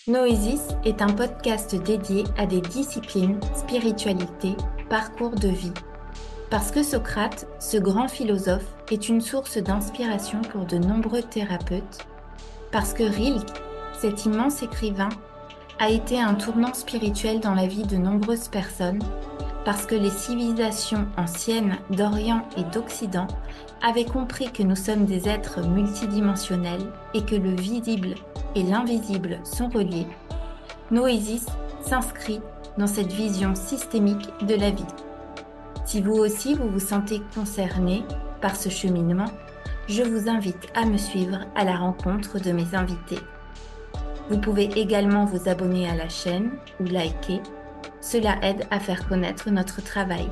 Noésis est un podcast dédié à des disciplines, spiritualité, parcours de vie. Parce que Socrate, ce grand philosophe, est une source d'inspiration pour de nombreux thérapeutes. Parce que Rilke, cet immense écrivain, a été un tournant spirituel dans la vie de nombreuses personnes. Parce que les civilisations anciennes d'Orient et d'Occident avaient compris que nous sommes des êtres multidimensionnels et que le visible et l'invisible sont reliés. Noésis s'inscrit dans cette vision systémique de la vie. Si vous aussi vous vous sentez concerné par ce cheminement, je vous invite à me suivre à la rencontre de mes invités. Vous pouvez également vous abonner à la chaîne ou liker. Cela aide à faire connaître notre travail.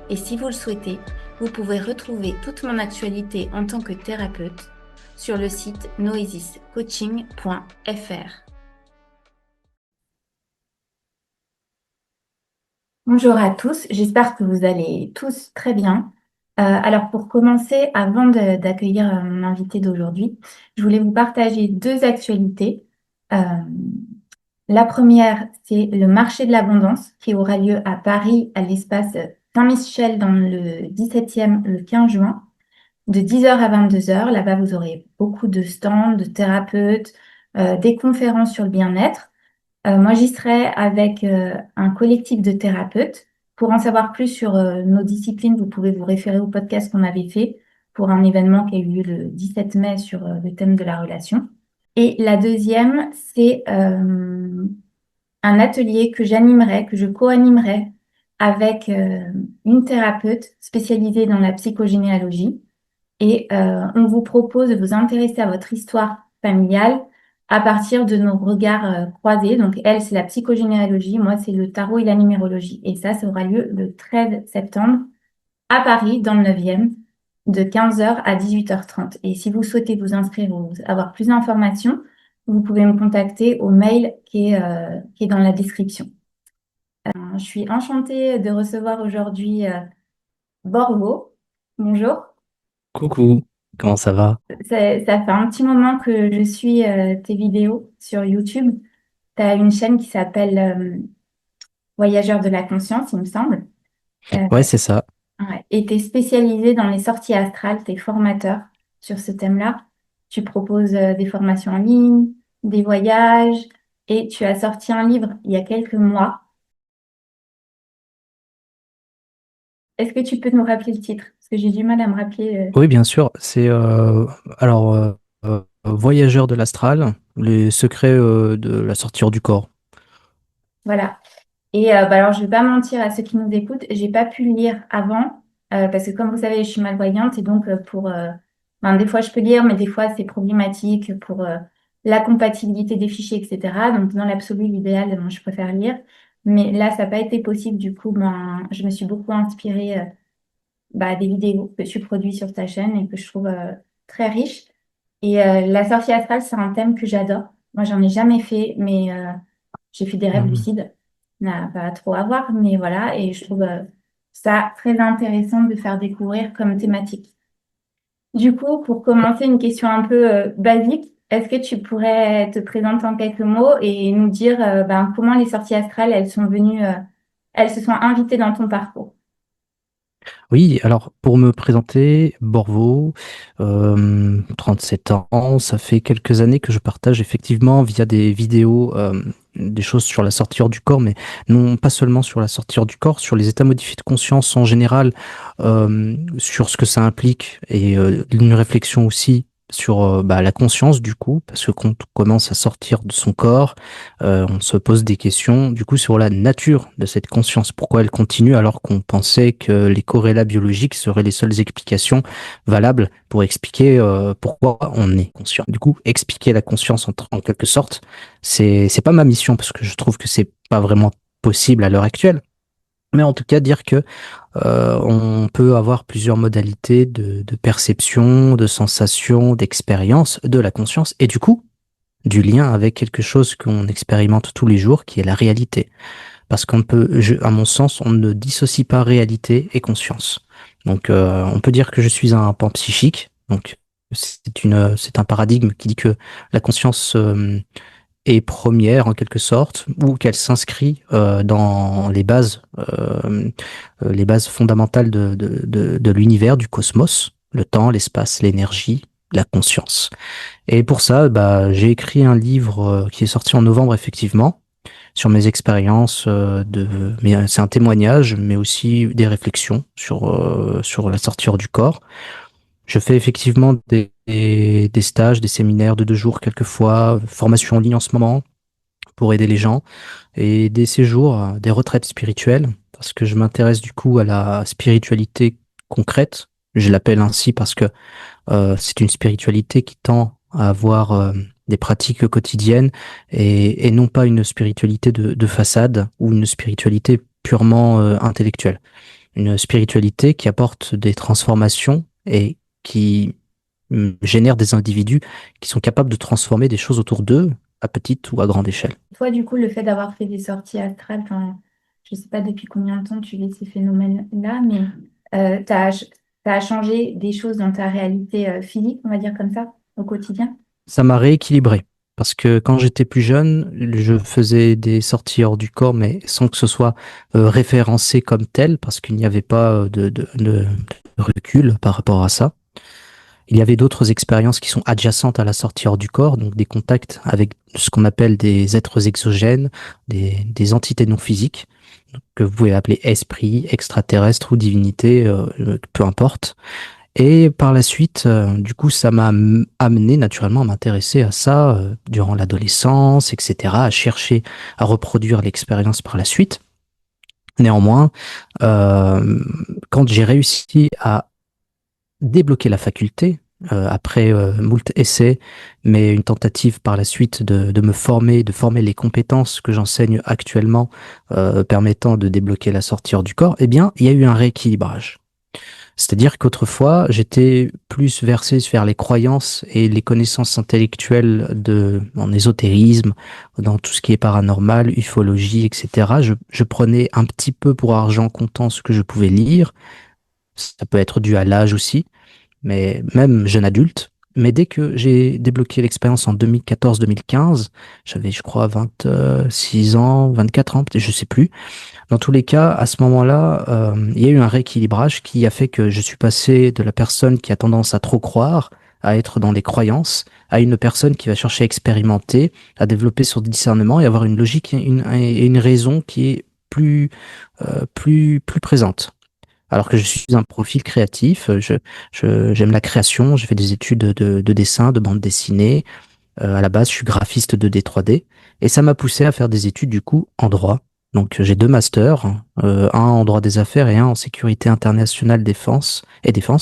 Et si vous le souhaitez, vous pouvez retrouver toute mon actualité en tant que thérapeute sur le site noesiscoaching.fr. Bonjour à tous, j'espère que vous allez tous très bien. Alors pour commencer, avant d'accueillir mon invité d'aujourd'hui, je voulais vous partager deux actualités. Euh, la première, c'est le marché de l'abondance qui aura lieu à Paris, à l'espace Saint-Michel dans le 17e, le 15 juin, de 10 heures à 22 heures. Là-bas, vous aurez beaucoup de stands, de thérapeutes, des conférences sur le bien-être. Moi, j'y serai avec un collectif de thérapeutes. Pour en savoir plus sur nos disciplines, vous pouvez vous référer au podcast qu'on avait fait pour un événement qui a eu lieu le 17 mai sur le thème de la relation. Et la deuxième, c'est un atelier que j'animerai, que je co-animerai avec une thérapeute spécialisée dans la psychogénéalogie. Et on vous propose de vous intéresser à votre histoire familiale à partir de nos regards croisés. Donc, elle, c'est la psychogénéalogie, moi, c'est le tarot et la numérologie. Et ça aura lieu le 13 septembre à Paris, dans le 9e, de 15 heures à 18h30. Et si vous souhaitez vous inscrire ou avoir plus d'informations, vous pouvez me contacter au mail qui est dans la description. Je suis enchantée de recevoir aujourd'hui Borgo. Bonjour. Coucou, comment ça va? Ça fait un petit moment que je suis tes vidéos sur YouTube. Tu as une chaîne qui s'appelle Voyageurs de la conscience, il me semble. Euh, Ouais, c'est ça. ouais. Et tu es spécialisé dans les sorties astrales, tu es formateur sur ce thème-là. Tu proposes des formations en ligne, des voyages, et tu as sorti un livre il y a quelques mois. Est-ce que tu peux nous rappeler le titre? Parce que j'ai du mal à me rappeler. Oui, bien sûr. C'est Voyageurs de l'astral, les secrets de la sortie hors du corps. Voilà. Et bah alors, je vais pas mentir à ceux qui nous écoutent, j'ai pas pu le lire avant parce que comme vous savez, je suis malvoyante et donc ben, des fois je peux lire, mais des fois c'est problématique pour la compatibilité des fichiers, etc. Donc dans l'absolu, l'idéal, moi je préfère lire. Mais là, ça n'a pas été possible. Du coup, ben, je me suis beaucoup inspirée bah, des vidéos que tu produis sur ta chaîne et que je trouve très riches. Et la sortie astrale, c'est un thème que j'adore. Moi, j'en ai jamais fait, mais j'ai fait des rêves Mhm. lucides. N'a pas trop à voir, mais voilà. Et je trouve ça très intéressant de faire découvrir comme thématique. Du coup, pour commencer, une question un peu basique. Est-ce que tu pourrais te présenter en quelques mots et nous dire ben, comment les sorties astrales, elles sont venues, elles se sont invitées dans ton parcours? Oui, alors pour me présenter, Borvo, 37 ans, ça fait quelques années que je partage effectivement via des vidéos des choses sur la sortie hors du corps, mais non pas seulement sur la sortie hors du corps, sur les états modifiés de conscience en général, sur ce que ça implique et une réflexion aussi sur la conscience du coup, parce que quand on commence à sortir de son corps, on se pose des questions du coup sur la nature de cette conscience, pourquoi elle continue alors qu'on pensait que les corrélats biologiques seraient les seules explications valables pour expliquer pourquoi on est conscient. Du coup, expliquer la conscience en quelque sorte, c'est pas ma mission parce que je trouve que c'est pas vraiment possible à l'heure actuelle. Mais en tout cas, dire que on peut avoir plusieurs modalités de perception, de sensation, d'expérience de la conscience et du coup du lien avec quelque chose qu'on expérimente tous les jours, qui est la réalité. Parce qu'on peut, à mon sens, on ne dissocie pas réalité et conscience. Donc, on peut dire que je suis un pan psychique. Donc, c'est un paradigme qui dit que la conscience est première en quelque sorte, ou qu'elle s'inscrit dans les bases fondamentales de l'univers, du cosmos, le temps, l'espace, l'énergie, la conscience. Et pour ça, bah, j'ai écrit un livre qui est sorti en novembre effectivement sur mes expériences mais c'est un témoignage, mais aussi des réflexions sur la sortie hors du corps. Je fais effectivement des stages, des séminaires de 2 jours quelquefois, formation en ligne en ce moment pour aider les gens, et des séjours, des retraites spirituelles, parce que je m'intéresse du coup à la spiritualité concrète. Je l'appelle ainsi parce que c'est une spiritualité qui tend à avoir des pratiques quotidiennes et non pas une spiritualité de façade ou une spiritualité purement intellectuelle. Une spiritualité qui apporte des transformations et qui génère des individus qui sont capables de transformer des choses autour d'eux à petite ou à grande échelle. Toi, du coup, le fait d'avoir fait des sorties astrales, enfin, je ne sais pas depuis combien de temps tu vis ces phénomènes-là, mais tu as changé des choses dans ta réalité physique, on va dire comme ça, au quotidien? Ça m'a rééquilibré. Parce que quand j'étais plus jeune, je faisais des sorties hors du corps, mais sans que ce soit référencé comme tel, parce qu'il n'y avait pas de recul par rapport à ça. Il y avait d'autres expériences qui sont adjacentes à la sortie hors du corps, donc des contacts avec ce qu'on appelle des êtres exogènes, des entités non physiques, que vous pouvez appeler esprit, extraterrestre ou divinité, peu importe. Et par la suite, du coup, ça m'a amené naturellement à m'intéresser à ça durant l'adolescence, etc., à chercher à reproduire l'expérience par la suite. Néanmoins, euh, quand j'ai réussi à débloquer la faculté, après moult essais, mais une tentative par la suite de me former, de former les compétences que j'enseigne actuellement, permettant de débloquer la sortie hors du corps, eh bien, il y a eu un rééquilibrage. C'est-à-dire qu'autrefois, j'étais plus versé vers les croyances et les connaissances intellectuelles en ésotérisme, dans tout ce qui est paranormal, ufologie, etc. Je prenais un petit peu pour argent comptant ce que je pouvais lire. Ça peut être dû à l'âge aussi, mais même jeune adulte. Mais dès que j'ai débloqué l'expérience en 2014-2015, j'avais, je crois, 26 ans, 24 ans, peut-être, je sais plus. Dans tous les cas, à ce moment-là, il y a eu un rééquilibrage qui a fait que je suis passé de la personne qui a tendance à trop croire, à être dans les croyances, à une personne qui va chercher à expérimenter, à développer son discernement et avoir une logique et une raison qui est plus présente. Alors que je suis un profil créatif, j'aime la création, j'ai fait des études de dessin, de bande dessinée. À la base, je suis graphiste 2D, 3D, et ça m'a poussé à faire des études du coup en droit. Donc j'ai 2 masters, un en droit des affaires et un en sécurité internationale défense,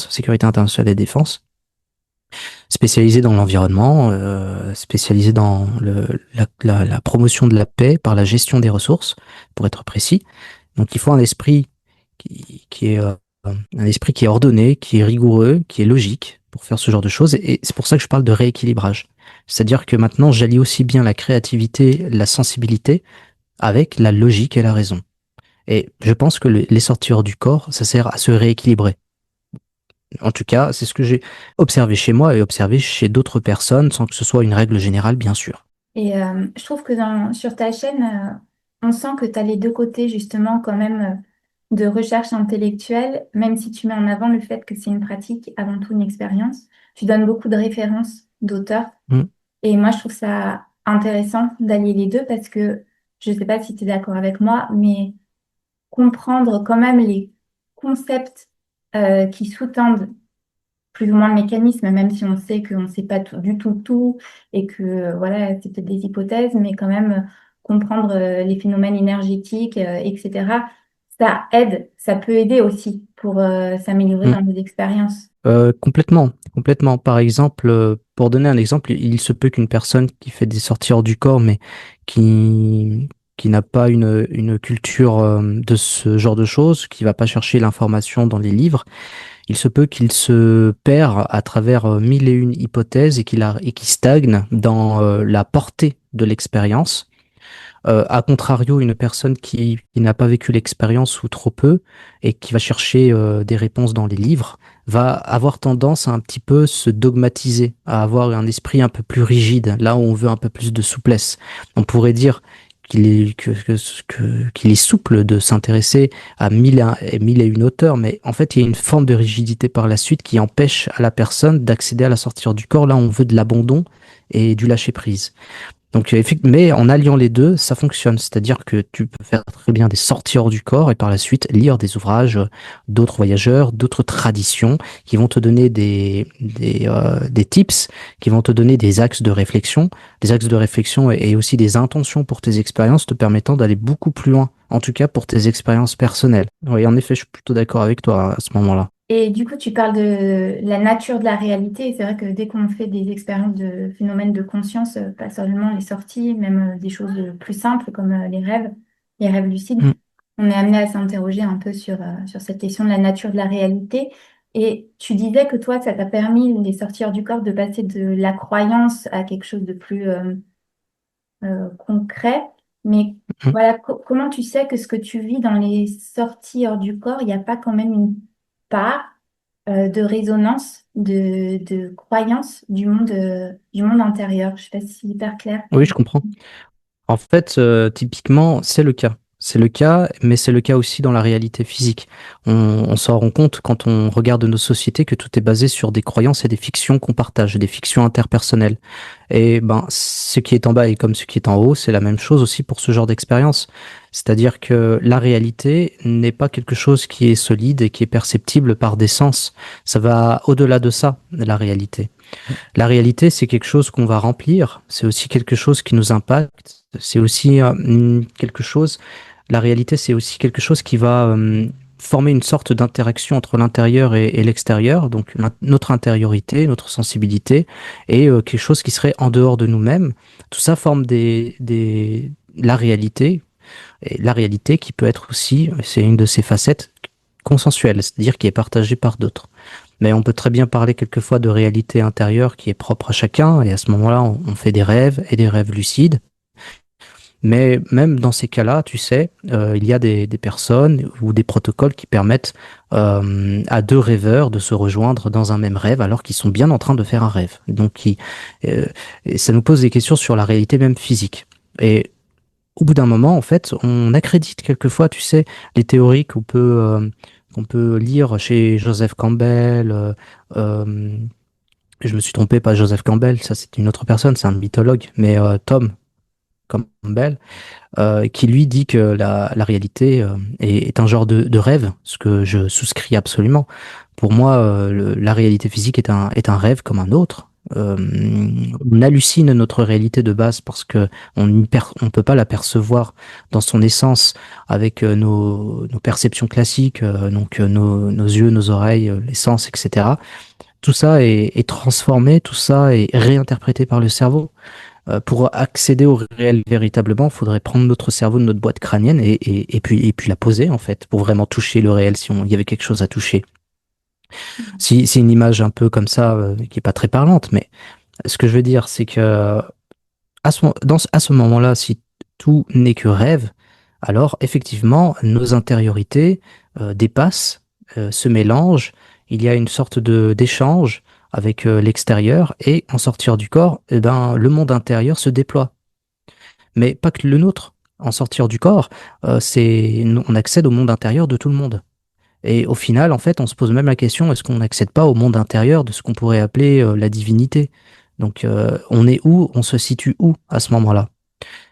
sécurité internationale et défense, spécialisé dans l'environnement, spécialisé dans la promotion de la paix par la gestion des ressources, pour être précis. Donc il faut un esprit qui est un esprit qui est ordonné, qui est rigoureux, qui est logique pour faire ce genre de choses. Et c'est pour ça que je parle de rééquilibrage. C'est-à-dire que maintenant, j'allie aussi bien la créativité, la sensibilité avec la logique et la raison. Et je pense que les sorties hors du corps, ça sert à se rééquilibrer. En tout cas, c'est ce que j'ai observé chez moi et observé chez d'autres personnes, sans que ce soit une règle générale, bien sûr. Et je trouve que sur ta chaîne, on sent que tu as les deux côtés justement quand même de recherche intellectuelle, même si tu mets en avant le fait que c'est une pratique avant tout une expérience. Tu donnes beaucoup de références d'auteurs. Mm, Et moi, je trouve ça intéressant d'allier les deux parce que je ne sais pas si tu es d'accord avec moi, mais comprendre quand même les concepts qui sous-tendent plus ou moins le mécanisme, même si on sait qu'on ne sait pas du tout tout et que voilà, c'est peut-être des hypothèses, mais quand même comprendre les phénomènes énergétiques, etc. Ça aide, ça peut aider aussi pour s'améliorer mm. dans nos expériences. Complètement, complètement. Par exemple, pour donner un exemple, il se peut qu'une personne qui fait des sorties hors du corps, mais qui, qui n'a pas une culture de ce genre de choses, qui va pas chercher l'information dans les livres, il se peut qu'il se perd à travers mille et une hypothèses et qu'il stagne dans la portée de l'expérience À contrario, une personne qui n'a pas vécu l'expérience ou trop peu et qui va chercher des réponses dans les livres va avoir tendance à un petit peu se dogmatiser, à avoir un esprit un peu plus rigide, là où on veut un peu plus de souplesse. On pourrait dire qu'il est souple de s'intéresser à mille et une auteurs, mais en fait, il y a une forme de rigidité par la suite qui empêche à la personne d'accéder à la sortie du corps. Là, on veut de l'abandon et du lâcher-prise. Donc, mais en alliant les deux, ça fonctionne. C'est-à-dire que tu peux faire très bien des sorties hors du corps et par la suite lire des ouvrages d'autres voyageurs, d'autres traditions qui vont te donner des tips, qui vont te donner des axes de réflexion et aussi des intentions pour tes expériences te permettant d'aller beaucoup plus loin. En tout cas, pour tes expériences personnelles. Oui, en effet, je suis plutôt d'accord avec toi à ce moment-là. Et du coup, tu parles de la nature de la réalité. Et c'est vrai que dès qu'on fait des expériences de phénomènes de conscience, pas seulement les sorties, même des choses plus simples comme les rêves lucides, Mm. on est amené à s'interroger un peu sur cette question de la nature de la réalité. Et tu disais que toi, ça t'a permis, les sortir du corps, de passer de la croyance à quelque chose de plus concret. Mais Mm. voilà, comment tu sais que ce que tu vis dans les sorties hors du corps, il n'y a pas quand même une part de résonance, de croyance du monde intérieur. Je sais pas si c'est hyper clair. Oui, je comprends. En fait, typiquement, c'est le cas. C'est le cas, mais c'est le cas aussi dans la réalité physique. On s'en rend compte quand on regarde nos sociétés que tout est basé sur des croyances et des fictions qu'on partage, des fictions interpersonnelles. Et ben, ce qui est en bas est comme ce qui est en haut, c'est la même chose aussi pour ce genre d'expérience. C'est-à-dire que la réalité n'est pas quelque chose qui est solide et qui est perceptible par des sens. Ça va au-delà de ça, la réalité. La réalité, c'est quelque chose qu'on va remplir, c'est aussi quelque chose qui nous impacte, c'est aussi quelque chose, la réalité, c'est aussi quelque chose qui va former une sorte d'interaction entre l'intérieur et l'extérieur, donc notre intériorité, notre sensibilité, et quelque chose qui serait en dehors de nous-mêmes. Tout ça forme la réalité, et la réalité qui peut être aussi, c'est une de ses facettes, consensuelle, c'est-à-dire qui est partagée par d'autres. Mais on peut très bien parler quelquefois de réalité intérieure qui est propre à chacun, et à ce moment-là, on fait des rêves et des rêves lucides. Mais même dans ces cas-là, tu sais, il y a des personnes ou des protocoles qui permettent à deux rêveurs de se rejoindre dans un même rêve alors qu'ils sont bien en train de faire un rêve. Donc, euh, et ça nous pose des questions sur la réalité même physique. Et au bout d'un moment, en fait, on accrédite quelquefois, tu sais, les théories qu'on peut lire chez Joseph Campbell. Euh, je me suis trompé, pas Joseph Campbell, ça c'est une autre personne, c'est un mythologue, mais Tom Campbell, qui lui dit que la réalité est un genre de rêve, ce que je souscris absolument. Pour moi, la réalité physique est un rêve comme un autre. On hallucine notre réalité de base parce que on peut pas la percevoir dans son essence avec nos perceptions classiques, donc nos yeux, nos oreilles, les sens, etc. Tout ça est transformé, tout ça est réinterprété par le cerveau. Pour accéder au réel véritablement, il faudrait prendre notre cerveau de notre boîte crânienne et puis la poser en fait, pour vraiment toucher le réel si il y avait quelque chose à toucher. Si c'est une image un peu comme ça, qui est pas très parlante, mais ce que je veux dire, c'est que à ce moment-là, si tout n'est que rêve, alors effectivement, nos intériorités dépassent, se mélangent, il y a une sorte de d'échange avec l'extérieur, et en sortir du corps, eh ben, le monde intérieur se déploie. Mais pas que le nôtre. En sortir du corps, on accède au monde intérieur de tout le monde. Et au final, en fait, on se pose même la question, est-ce qu'on n'accède pas au monde intérieur de ce qu'on pourrait appeler la divinité? Donc, on est où? On se situe où à ce moment-là?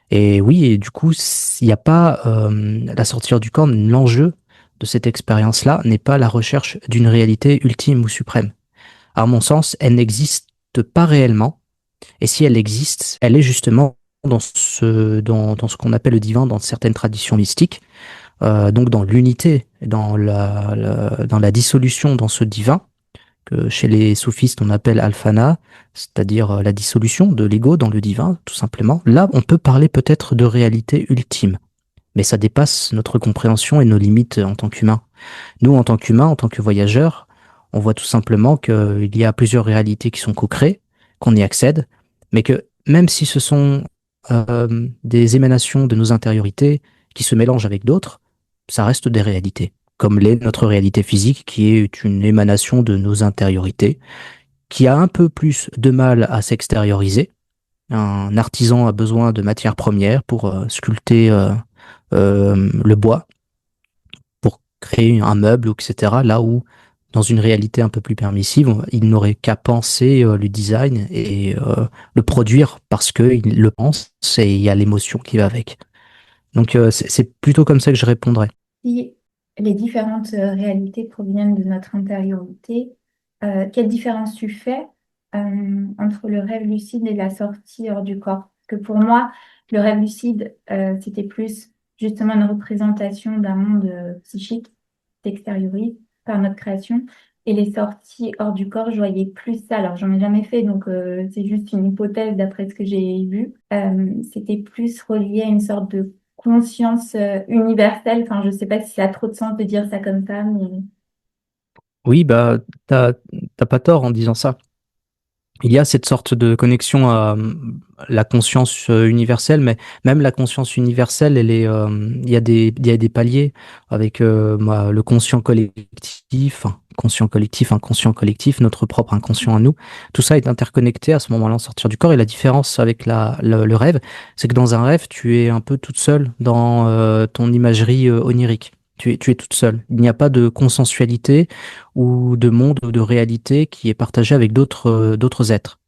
Et oui, et du coup, il n'y a pas la sortir du corps, l'enjeu de cette expérience-là n'est pas la recherche d'une réalité ultime ou suprême. À mon sens, elle n'existe pas réellement. Et si elle existe, elle est justement dans ce qu'on appelle le divin dans certaines traditions mystiques, donc dans l'unité, dans la dissolution dans ce divin, que chez les soufistes on appelle alfana, c'est-à-dire la dissolution de l'ego dans le divin, tout simplement. Là, on peut parler peut-être de réalité ultime, mais ça dépasse notre compréhension et nos limites en tant qu'humains. Nous, en tant qu'humains, en tant que voyageurs, on voit tout simplement qu'il y a plusieurs réalités qui sont co-créées, qu'on y accède, mais que même si ce sont des émanations de nos intériorités qui se mélangent avec d'autres, ça reste des réalités, comme l'est notre réalité physique qui est une émanation de nos intériorités, qui a un peu plus de mal à s'extérioriser. Un artisan a besoin de matières premières pour sculpter le bois, pour créer un meuble, etc. Là où, dans une réalité un peu plus permissive, il n'aurait qu'à penser le design et le produire parce qu'il le pense et il y a l'émotion qui va avec. Donc c'est plutôt comme ça que je répondrais. Si les différentes réalités proviennent de notre intériorité, quelle différence tu fais entre le rêve lucide et la sortie hors du corps? Parce que pour moi, le rêve lucide, c'était plus justement une représentation d'un monde psychique qui s'extériorise par notre création. Et les sorties hors du corps, je voyais plus ça. Alors, j'en ai jamais fait, donc c'est juste une hypothèse d'après ce que j'ai vu. C'était plus relié à une sorte de conscience universelle. Enfin, je sais pas si ça a trop de sens de dire ça comme ça, mais Oui, bah, t'as pas tort en disant ça. Il y a cette sorte de connexion à la conscience universelle, mais même la conscience universelle, il y a des paliers avec le conscient collectif, inconscient collectif, notre propre inconscient à nous. Tout ça est interconnecté à ce moment-là en sortir du corps. Et la différence avec le rêve, c'est que dans un rêve, tu es un peu toute seule dans ton imagerie onirique. Tu es toute seule. Il n'y a pas de consensualité ou de monde ou de réalité qui est partagé avec d'autres êtres.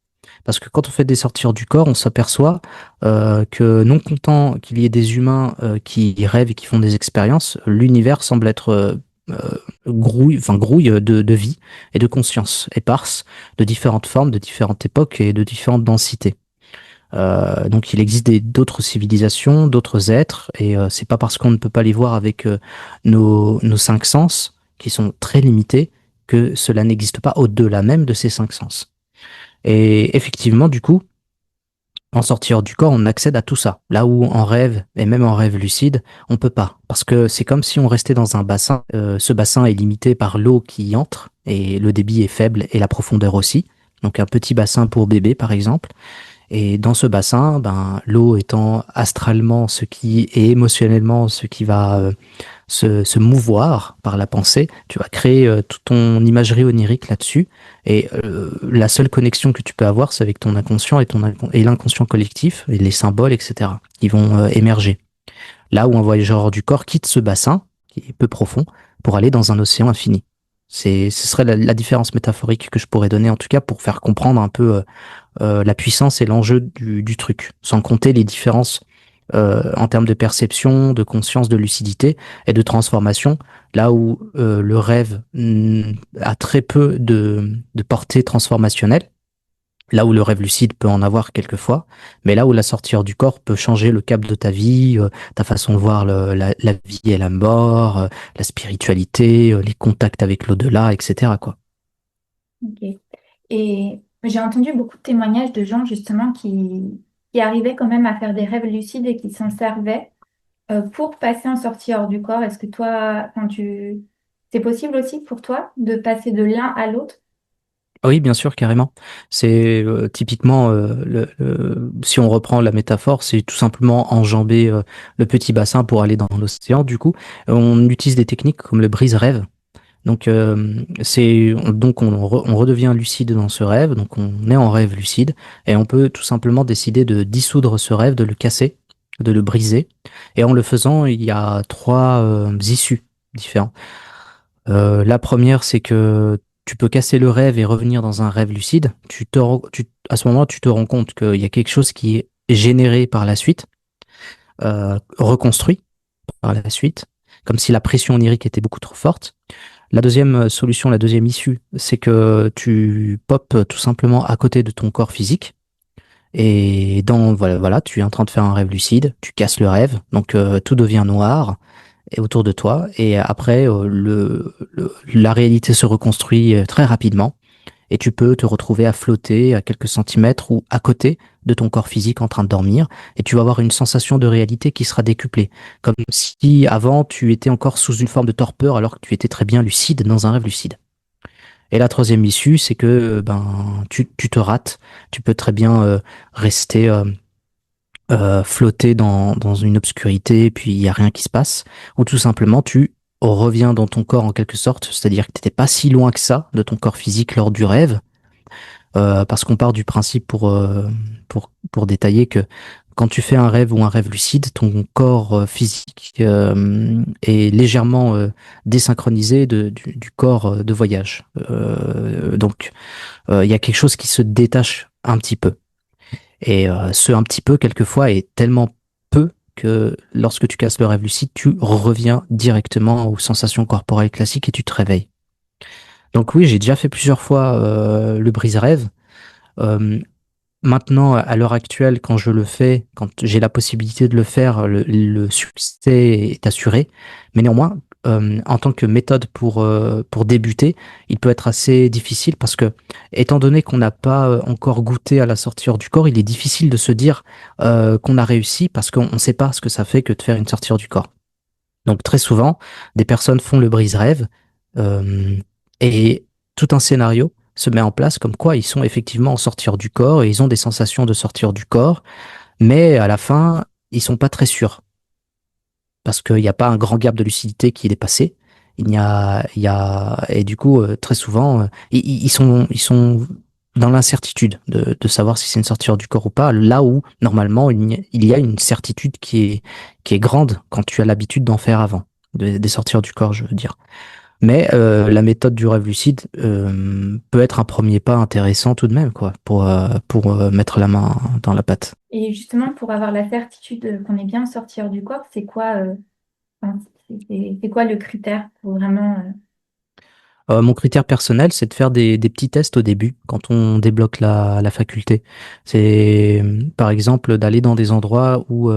Parce que quand on fait des sorties du corps, on s'aperçoit que non content qu'il y ait des humains qui rêvent et qui font des expériences, l'univers semble être grouille de vie et de conscience éparse de différentes formes, de différentes époques et de différentes densités. Donc il existe d'autres civilisations, d'autres êtres, et c'est pas parce qu'on ne peut pas les voir avec nos cinq sens, qui sont très limités, que cela n'existe pas au-delà même de ces cinq sens. Et effectivement, du coup, en sortir du corps, on accède à tout ça. Là où en rêve, et même en rêve lucide, on peut pas. Parce que c'est comme si on restait dans un bassin. Ce bassin est limité par l'eau qui y entre, et le débit est faible, et la profondeur aussi. Donc un petit bassin pour bébé, par exemple. Et dans ce bassin, ben, l'eau étant astralement ce qui est émotionnellement ce qui va se mouvoir par la pensée, tu vas créer toute ton imagerie onirique là-dessus. Et la seule connexion que tu peux avoir, c'est avec ton inconscient et l'inconscient collectif, et les symboles, etc., qui vont émerger. Là où un voyageur hors du corps quitte ce bassin, qui est peu profond, pour aller dans un océan infini. Ce serait la différence métaphorique que je pourrais donner, en tout cas, pour faire comprendre un peu la puissance et l'enjeu du truc, sans compter les différences en termes de perception, de conscience, de lucidité et de transformation, là où le rêve a très peu de portée transformationnelle, là où le rêve lucide peut en avoir quelquefois, mais là où la sortie hors du corps peut changer le cap de ta vie, ta façon de voir la vie et la mort, la spiritualité, les contacts avec l'au-delà, etc., quoi. ok. Et j'ai entendu beaucoup de témoignages de gens justement qui arrivaient quand même à faire des rêves lucides et qui s'en servaient pour passer en sortie hors du corps. Est-ce que toi, c'est possible aussi pour toi de passer de l'un à l'autre? Oui, bien sûr, carrément. C'est typiquement, si on reprend la métaphore, c'est tout simplement enjamber le petit bassin pour aller dans l'océan. Du coup, on utilise des techniques comme le brise-rêve. Donc, on redevient lucide dans ce rêve. Donc, on est en rêve lucide et on peut tout simplement décider de dissoudre ce rêve, de le casser, de le briser. Et en le faisant, il y a trois issues différentes. La première, c'est que tu peux casser le rêve et revenir dans un rêve lucide. À ce moment, tu te rends compte qu'il y a quelque chose qui est généré par la suite, reconstruit par la suite, comme si la pression onirique était beaucoup trop forte. La deuxième solution, la deuxième issue, c'est que tu popes tout simplement à côté de ton corps physique. Et voilà, tu es en train de faire un rêve lucide, tu casses le rêve, donc tout devient noir et autour de toi. Et après, la réalité se reconstruit très rapidement et tu peux te retrouver à flotter à quelques centimètres ou à côté de ton corps physique en train de dormir et tu vas avoir une sensation de réalité qui sera décuplée. Comme si avant tu étais encore sous une forme de torpeur alors que tu étais très bien lucide dans un rêve lucide. Et la troisième issue, c'est que ben tu te rates. Tu peux très bien rester flotter dans une obscurité, puis il n'y a rien qui se passe, ou tout simplement tu reviens dans ton corps en quelque sorte, c'est-à-dire que tu n'étais pas si loin que ça de ton corps physique lors du rêve, parce qu'on part du principe pour détailler que quand tu fais un rêve ou un rêve lucide, ton corps physique est légèrement désynchronisé du corps de voyage. Donc, il y a quelque chose qui se détache un petit peu. Et ce un petit peu, quelquefois, est tellement peu que lorsque tu casses le rêve lucide, tu reviens directement aux sensations corporelles classiques et tu te réveilles. Donc oui, j'ai déjà fait plusieurs fois le brise-rêve. Euh, Maintenant, à l'heure actuelle, quand je le fais, quand j'ai la possibilité de le faire, le succès est assuré. Mais néanmoins, en tant que méthode pour débuter, il peut être assez difficile parce que, étant donné qu'on n'a pas encore goûté à la sortie hors du corps, il est difficile de se dire qu'on a réussi parce qu'on ne sait pas ce que ça fait que de faire une sortie hors du corps. Donc très souvent, des personnes font le brise-rêve euh, et tout un scénario se met en place comme quoi ils sont effectivement en sortir du corps et ils ont des sensations de sortir du corps, mais à la fin, ils sont pas très sûrs parce qu'il n'y a pas un grand gap de lucidité qui est dépassé. Et du coup, très souvent, ils sont dans l'incertitude de savoir si c'est une sortie hors du corps ou pas, là où, normalement, il y a une certitude qui est grande quand tu as l'habitude d'en faire avant, des sorties du corps, je veux dire. Mais la méthode du rêve lucide peut être un premier pas intéressant tout de même, quoi, pour mettre la main dans la pâte. Et justement, pour avoir la certitude qu'on est bien sorti hors du corps, c'est quoi, enfin, c'est quoi le critère pour vraiment... Mon critère personnel, c'est de faire des petits tests au début, quand on débloque la faculté. C'est, par exemple, d'aller dans des endroits où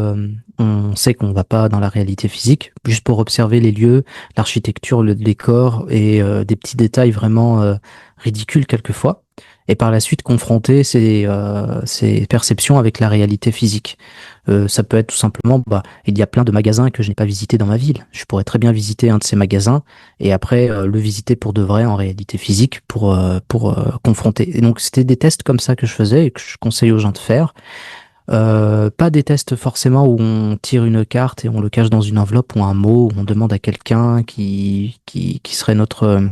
on sait qu'on va pas dans la réalité physique, juste pour observer les lieux, l'architecture, le décor et des petits détails vraiment ridicules quelquefois. Et par la suite, confronter ces perceptions avec la réalité physique. Ça peut être tout simplement, bah, il y a plein de magasins que je n'ai pas visités dans ma ville. Je pourrais très bien visiter un de ces magasins et après le visiter pour de vrai en réalité physique pour confronter. Et donc c'était des tests comme ça que je faisais et que je conseille aux gens de faire. Pas des tests forcément où on tire une carte et on le cache dans une enveloppe ou un mot, où on demande à quelqu'un qui serait notre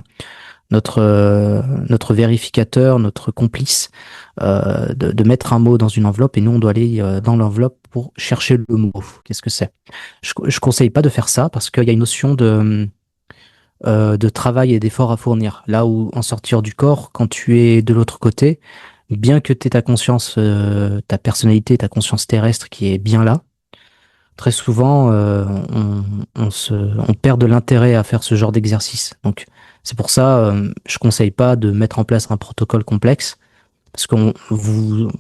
vérificateur, notre complice, de mettre un mot dans une enveloppe et nous on doit aller dans l'enveloppe pour chercher le mot. Qu'est-ce que c'est? Je conseille pas de faire ça parce qu'il y a une notion de travail et d'effort à fournir. Là où en sortir du corps, quand tu es de l'autre côté, bien que tu aies ta conscience, ta personnalité, ta conscience terrestre qui est bien là, très souvent on perd de l'intérêt à faire ce genre d'exercice. Donc c'est pour ça, je conseille pas de mettre en place un protocole complexe parce que vous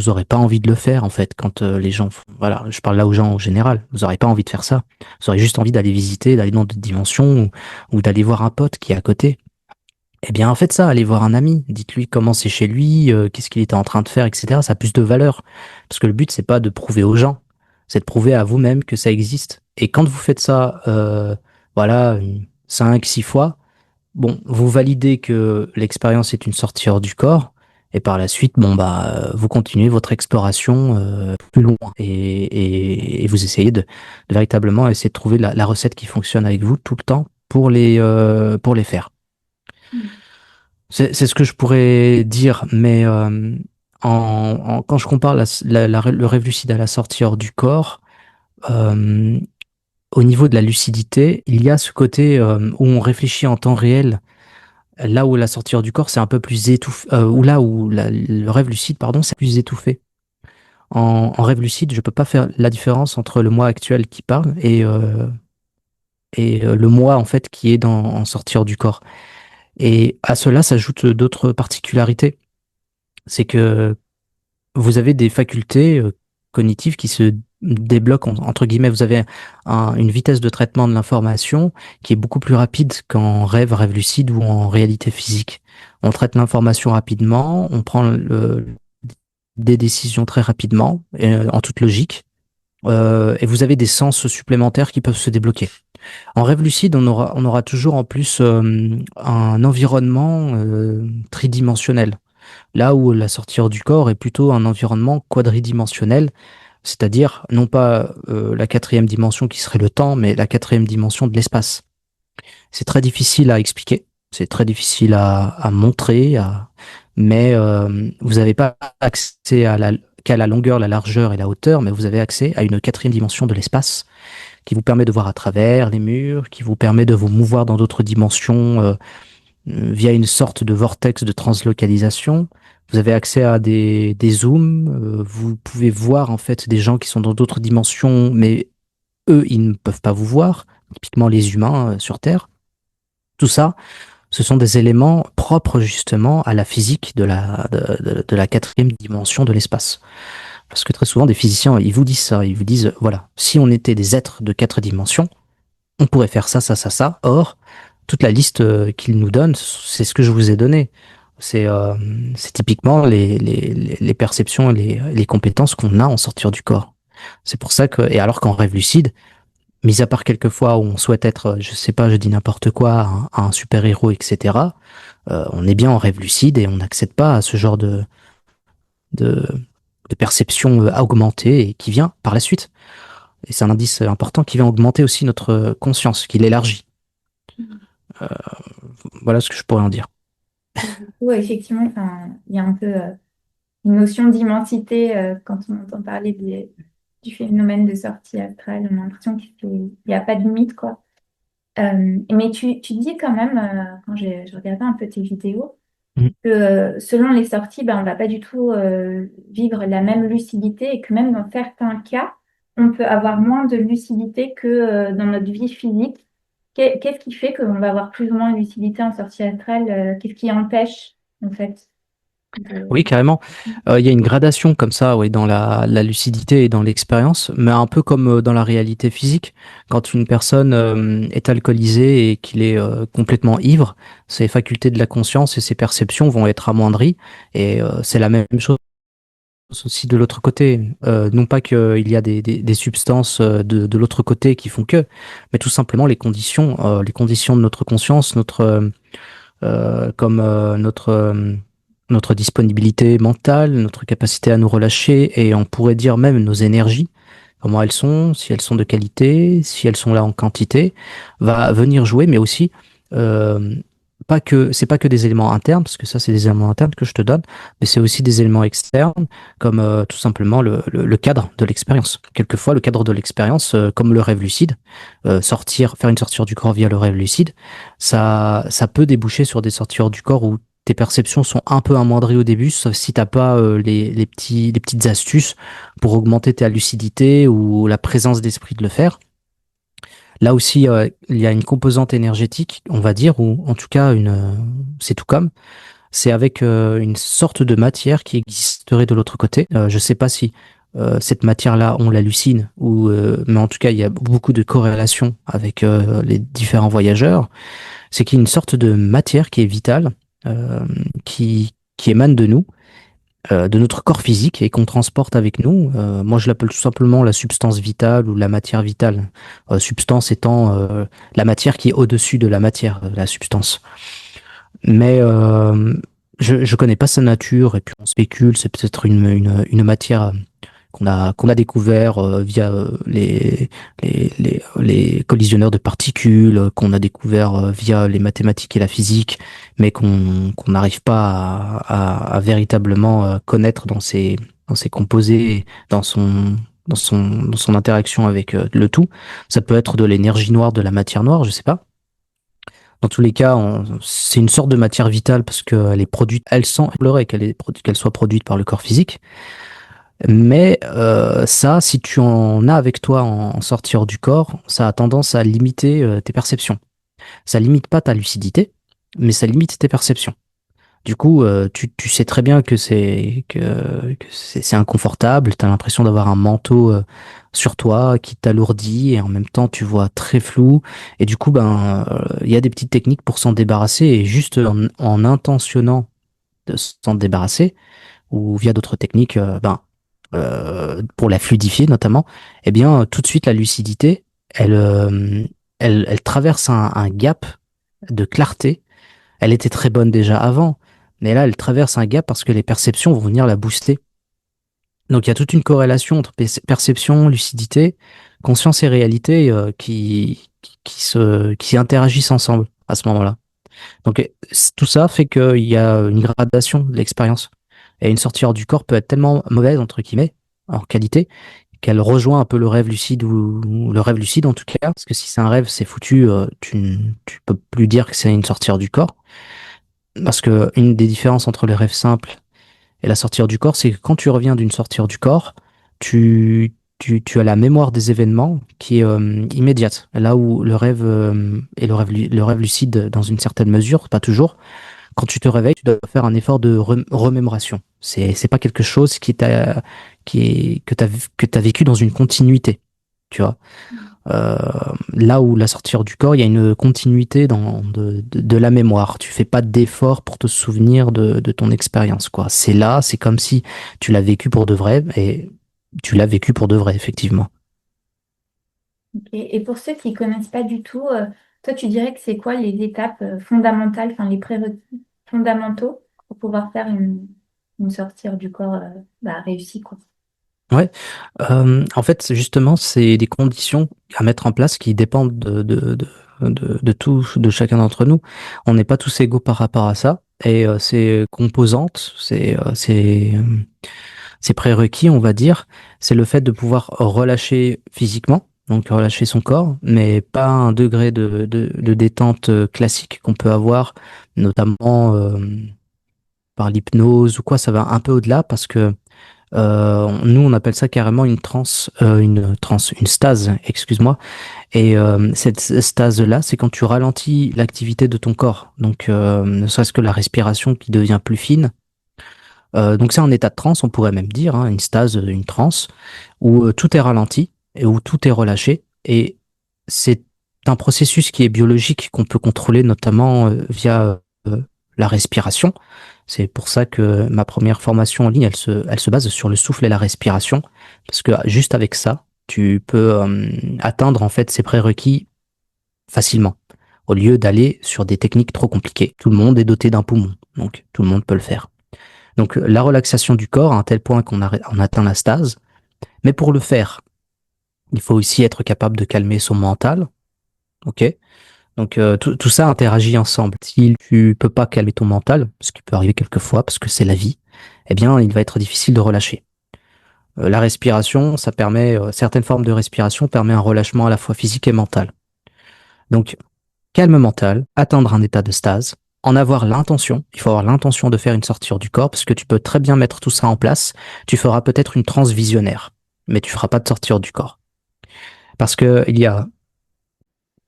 aurez pas envie de le faire en fait quand les gens voilà, je parle là aux gens en général, vous aurez pas envie de faire ça, vous aurez juste envie d'aller visiter, d'aller dans d'autres dimensions ou d'aller voir un pote qui est à côté. Eh bien faites ça, allez voir un ami, dites-lui comment c'est chez lui, qu'est-ce qu'il était en train de faire, etc. Ça a plus de valeur parce que le but c'est pas de prouver aux gens, c'est de prouver à vous-même que ça existe. Et quand vous faites ça voilà 5, 6 fois, bon, vous validez que l'expérience est une sortie hors du corps, et par la suite, bon bah, vous continuez votre exploration plus loin, et vous essayez de véritablement essayer de trouver la recette qui fonctionne avec vous tout le temps pour les faire. C'est ce que je pourrais dire, mais quand je compare le rêve lucide à la sortie hors du corps, euh, au niveau de la lucidité, il y a ce côté où on réfléchit en temps réel. Là où la sortie hors du corps, c'est un peu plus étouffé, ou là où le rêve lucide, pardon, c'est plus étouffé. En rêve lucide, je peux pas faire la différence entre le moi actuel qui parle et le moi, en fait, qui est en sortie hors du corps. Et à cela s'ajoutent d'autres particularités. C'est que vous avez des facultés cognitives qui se débloquent, entre guillemets. Vous avez une vitesse de traitement de l'information qui est beaucoup plus rapide qu'en rêve, rêve lucide ou en réalité physique. On traite l'information rapidement, on prend des décisions très rapidement, en toute logique, et vous avez des sens supplémentaires qui peuvent se débloquer. En rêve lucide, on aura toujours en plus un environnement tridimensionnel. Là où la sortie hors du corps est plutôt un environnement quadridimensionnel, c'est-à-dire non pas la quatrième dimension qui serait le temps, mais la quatrième dimension de l'espace. C'est très difficile à expliquer, c'est très difficile à montrer, mais vous n'avez pas accès qu'à la longueur, la largeur et la hauteur, mais vous avez accès à une quatrième dimension de l'espace qui vous permet de voir à travers les murs, qui vous permet de vous mouvoir dans d'autres dimensions via une sorte de vortex de translocalisation. Vous avez accès à des zooms, vous pouvez voir en fait des gens qui sont dans d'autres dimensions, mais eux, ils ne peuvent pas vous voir, typiquement les humains sur Terre. Tout ça, ce sont des éléments propres justement à la physique de la quatrième dimension de l'espace. Parce que très souvent, des physiciens, ils vous disent ça, ils vous disent, voilà, si on était des êtres de quatre dimensions, on pourrait faire ça, ça, ça, ça. Or, toute la liste qu'ils nous donnent, c'est ce que je vous ai donné. C'est c'est typiquement les perceptions et les compétences qu'on a en sortir du corps. C'est pour ça que, et alors qu'en rêve lucide, mis à part quelques fois où on souhaite être, je sais pas, je dis n'importe quoi, un super-héros, etc., on est bien en rêve lucide et on n'accède pas à ce genre de, de perception augmentée et qui vient par la suite. Et c'est un indice important qui vient augmenter aussi notre conscience, qui l'élargit. Euh, voilà ce que je pourrais en dire. Et du coup, effectivement, enfin, il y a un peu une notion d'immensité quand on entend parler du phénomène de sortie astrale. On a l'impression qu'il n'y a pas de limite, quoi. Mais tu dis quand même, quand je regardais un peu tes vidéos, Mm. que selon les sorties, ben, on va pas du tout vivre la même lucidité et que même dans certains cas, on peut avoir moins de lucidité que dans notre vie physique. Qu'est-ce qui fait qu'on va avoir plus ou moins de lucidité en sortie astrale? Qu'est-ce qui empêche, en fait, Oui, de... carrément. Il y a une gradation comme ça, oui, dans la lucidité et dans l'expérience, mais un peu comme dans la réalité physique. Quand une personne est alcoolisée et qu'il est complètement ivre, ses facultés de la conscience et ses perceptions vont être amoindries. Et c'est la même chose aussi de l'autre côté. Non pas qu'il y a des substances de l'autre côté qui font que, mais tout simplement les conditions de notre conscience, notre disponibilité mentale, notre capacité à nous relâcher et on pourrait dire même nos énergies, comment elles sont, si elles sont de qualité, si elles sont là en quantité, va venir jouer, mais aussi euh, c'est pas que des éléments internes, parce que ça c'est des éléments internes que je te donne, mais c'est aussi des éléments externes, comme tout simplement le cadre de l'expérience. Quelquefois, le cadre de l'expérience, comme le rêve lucide, faire une sortie du corps via le rêve lucide, ça peut déboucher sur des sorties hors du corps où tes perceptions sont un peu amoindries au début, sauf si t'as pas les petites astuces pour augmenter ta lucidité ou la présence d'esprit de le faire. Là aussi, il y a une composante énergétique, on va dire, ou en tout cas c'est tout comme. C'est avec une sorte de matière qui existerait de l'autre côté. Je sais pas si cette matière-là, on l'hallucine, mais en tout cas, il y a beaucoup de corrélations avec les différents voyageurs. C'est qu'il y a une sorte de matière qui est vitale, euh, qui émane de notre corps physique et qu'on transporte avec nous. Moi, je l'appelle tout simplement la substance vitale ou la matière vitale. Substance étant la matière qui est au-dessus de la matière, la substance. Mais je connais pas sa nature et puis on spécule, c'est peut-être une matière qu'on a découvert via les collisionneurs de particules, qu'on a découvert via les mathématiques et la physique, mais qu'on n'arrive pas à véritablement connaître dans ses composés, dans son interaction avec le tout. Ça peut être de l'énergie noire, de la matière noire, je sais pas. Dans tous les cas, c'est une sorte de matière vitale parce qu'elle est produite, elle semblerait qu'elle soit produite par le corps physique. Mais ça, si tu en as avec toi en sortie hors du corps, ça a tendance à limiter tes perceptions. Ça limite pas ta lucidité, mais ça limite tes perceptions. Du coup, tu sais très bien que c'est inconfortable. T'as l'impression d'avoir un manteau sur toi qui t'alourdit et en même temps tu vois très flou. Et du coup, ben, il y a des petites techniques pour s'en débarrasser et juste en intentionnant de s'en débarrasser ou via d'autres techniques, pour la fluidifier notamment, eh bien, tout de suite, la lucidité, elle traverse un gap de clarté. Elle était très bonne déjà avant, mais là, elle traverse un gap parce que les perceptions vont venir la booster. Donc il y a toute une corrélation entre perception, lucidité, conscience et réalité qui interagissent ensemble à ce moment-là. Donc tout ça fait qu'il y a une gradation de l'expérience. Et une sortie hors du corps peut être tellement mauvaise, entre guillemets, en qualité, qu'elle rejoint un peu le rêve lucide ou le rêve lucide en tout cas. Parce que si c'est un rêve, c'est foutu, tu peux plus dire que c'est une sortie hors du corps. Parce que une des différences entre les rêves simples et la sortie hors du corps, c'est que quand tu reviens d'une sortie hors du corps, tu as la mémoire des événements qui est immédiate. Là où le rêve et le rêve lucide, dans une certaine mesure, pas toujours, quand tu te réveilles, tu dois faire un effort de remémoration. C'est pas quelque chose que t'as vécu dans une continuité, tu vois. Euh, Là où la sortir du corps, il y a une continuité de la mémoire. Tu fais pas d'effort pour te souvenir de ton expérience, quoi. C'est là, c'est comme si tu l'as vécu pour de vrai, et tu l'as vécu pour de vrai, effectivement. Ok. Et pour ceux qui connaissent pas du tout, toi, tu dirais que c'est quoi les étapes fondamentales, enfin les prérequis fondamentaux pour pouvoir faire une sortie hors du corps réussie, quoi. Ouais. En fait, justement, c'est des conditions à mettre en place qui dépendent de tout, de chacun d'entre nous. On n'est pas tous égaux par rapport à ça. Et ces composantes, ces prérequis, on va dire, c'est le fait de pouvoir relâcher physiquement, donc relâcher son corps, mais pas un degré de détente classique qu'on peut avoir, notamment par l'hypnose ou quoi. Ça va un peu au-delà parce que nous, on appelle ça carrément une stase, excuse-moi. Et cette stase-là, c'est quand tu ralentis l'activité de ton corps. Donc, ne serait-ce que la respiration qui devient plus fine. Donc, c'est un état de transe, on pourrait même dire, hein, une stase, une transe, où tout est ralenti et où tout est relâché. Et c'est un processus qui est biologique qu'on peut contrôler notamment via la respiration. C'est pour ça que ma première formation en ligne, elle se base sur le souffle et la respiration, parce que juste avec ça, tu peux atteindre en fait ces prérequis facilement, au lieu d'aller sur des techniques trop compliquées. Tout le monde est doté d'un poumon, donc tout le monde peut le faire. Donc la relaxation du corps à un tel point on atteint la stase, mais pour le faire, il faut aussi être capable de calmer son mental, ok? Donc tout ça interagit ensemble. Si tu peux pas calmer ton mental, ce qui peut arriver quelquefois parce que c'est la vie, eh bien il va être difficile de relâcher. La respiration, ça permet certaines formes de respiration permet un relâchement à la fois physique et mental. Donc calme mental, atteindre un état de stase, en avoir l'intention. Il faut avoir l'intention de faire une sortie hors du corps parce que tu peux très bien mettre tout ça en place. Tu feras peut-être une transe visionnaire, mais tu feras pas de sortie hors du corps parce que il y a,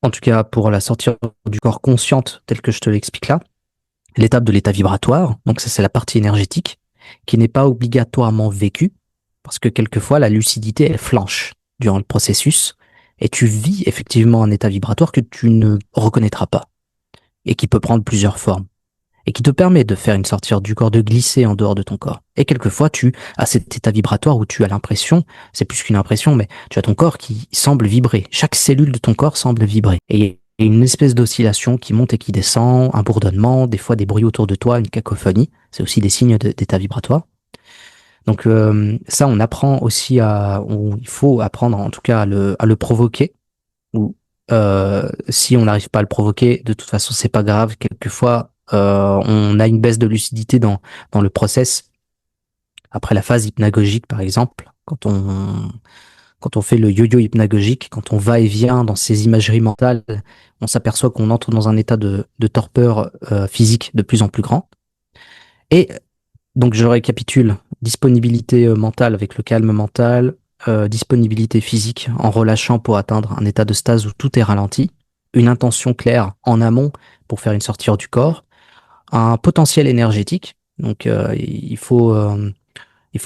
en tout cas pour la sortie hors du corps consciente telle que je te l'explique là, l'étape de l'état vibratoire, donc ça c'est la partie énergétique, qui n'est pas obligatoirement vécue, parce que quelquefois la lucidité elle flanche durant le processus, et tu vis effectivement un état vibratoire que tu ne reconnaîtras pas, et qui peut prendre plusieurs formes, et qui te permet de faire une sortie du corps, de glisser en dehors de ton corps. Et quelquefois tu as cet état vibratoire où tu as l'impression, c'est plus qu'une impression, mais tu as ton corps qui semble vibrer, chaque cellule de ton corps semble vibrer. Et une espèce d'oscillation qui monte et qui descend, un bourdonnement, des fois des bruits autour de toi, une cacophonie. C'est aussi des signes d'état vibratoire. Donc ça, on apprend aussi ou il faut apprendre en tout cas à le provoquer. Ou si on n'arrive pas à le provoquer, de toute façon, c'est pas grave. Quelquefois, on a une baisse de lucidité dans le process. Après la phase hypnagogique, par exemple, quand on fait le yo-yo hypnagogique, quand on va et vient dans ces imageries mentales, on s'aperçoit qu'on entre dans un état de torpeur physique de plus en plus grand. Et donc je récapitule, disponibilité mentale avec le calme mental, disponibilité physique en relâchant pour atteindre un état de stase où tout est ralenti, une intention claire en amont pour faire une sortie hors du corps, un potentiel énergétique, donc il faut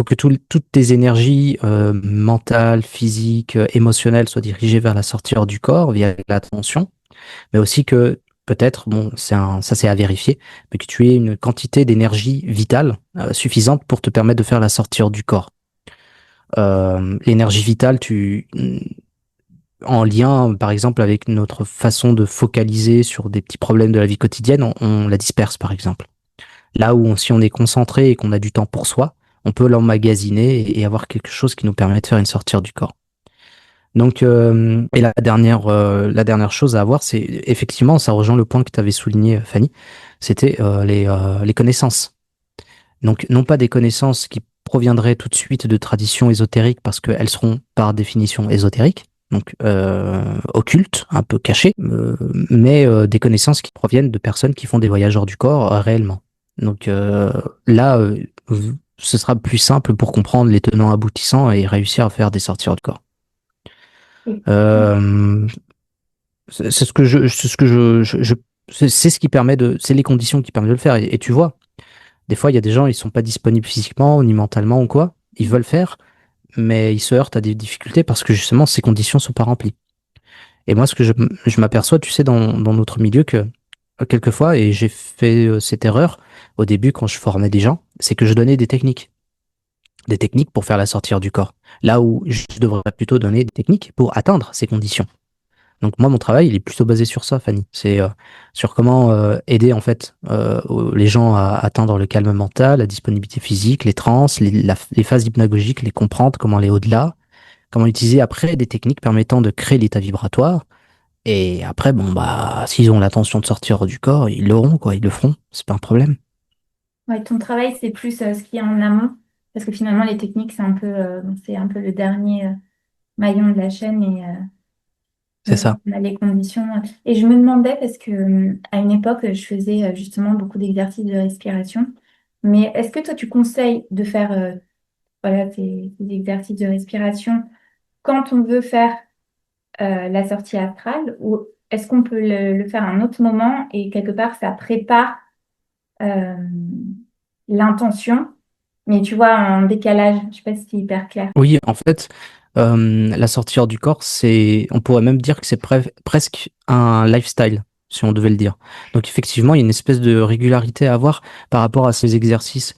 que toutes tes énergies mentales, physiques, émotionnelles soient dirigées vers la sortie hors du corps via l'attention, mais aussi que peut-être, bon, ça c'est à vérifier, mais que tu aies une quantité d'énergie vitale suffisante pour te permettre de faire la sortie hors du corps. L'énergie vitale, en lien, par exemple, avec notre façon de focaliser sur des petits problèmes de la vie quotidienne, on la disperse, par exemple. Là où si on est concentré et qu'on a du temps pour soi, On peut l'emmagasiner et avoir quelque chose qui nous permet de faire une sortie du corps. Donc, et la dernière chose à avoir, c'est effectivement, ça rejoint le point que tu avais souligné, Fanny, c'était les connaissances. Donc, non pas des connaissances qui proviendraient tout de suite de traditions ésotériques, parce qu'elles seront par définition ésotériques, donc occultes, un peu cachées, mais des connaissances qui proviennent de personnes qui font des voyages hors du corps réellement. Donc là, ce sera plus simple pour comprendre les tenants aboutissants et réussir à faire des sorties hors du corps. Et- Euh, c'est ce que c'est ce que c'est ce qui permet c'est les conditions qui permettent de le faire. Et tu vois, des fois, il y a des gens, ils sont pas disponibles physiquement, ni mentalement ou quoi. Ils veulent faire, mais ils se heurtent à des difficultés parce que justement, ces conditions sont pas remplies. Et moi, ce que je m'aperçois, tu sais, dans notre milieu, que quelquefois, et j'ai fait cette erreur au début quand je formais des gens, c'est que je donnais des techniques pour faire la sortir du corps. Là où je devrais plutôt donner des techniques pour atteindre ces conditions. Donc moi, mon travail, il est plutôt basé sur ça, Fanny. C'est sur comment aider en fait les gens à atteindre le calme mental, la disponibilité physique, les trans, les phases hypnagogiques, les comprendre, comment aller au-delà, comment utiliser après des techniques permettant de créer l'état vibratoire. Et après, bon bah, s'ils ont l'intention de sortir du corps, ils l'auront quoi, ils le feront, c'est pas un problème. Ouais, ton travail, c'est plus ce qui est en amont, parce que finalement, les techniques, c'est un peu le dernier maillon de la chaîne et C'est ça. on a les conditions. Et je me demandais, parce que à une époque, je faisais justement beaucoup d'exercices de respiration, mais est-ce que toi, tu conseilles de faire voilà, ces exercices de respiration quand on veut faire la sortie astrale, ou est-ce qu'on peut le faire à un autre moment et quelque part, ça prépare euh, l'intention, mais tu vois, en décalage, je sais pas si c'est hyper clair. Oui, en fait, la sortie hors du corps, on pourrait même dire que c'est presque un lifestyle, si on devait le dire. Donc effectivement, il y a une espèce de régularité à avoir par rapport à ces exercices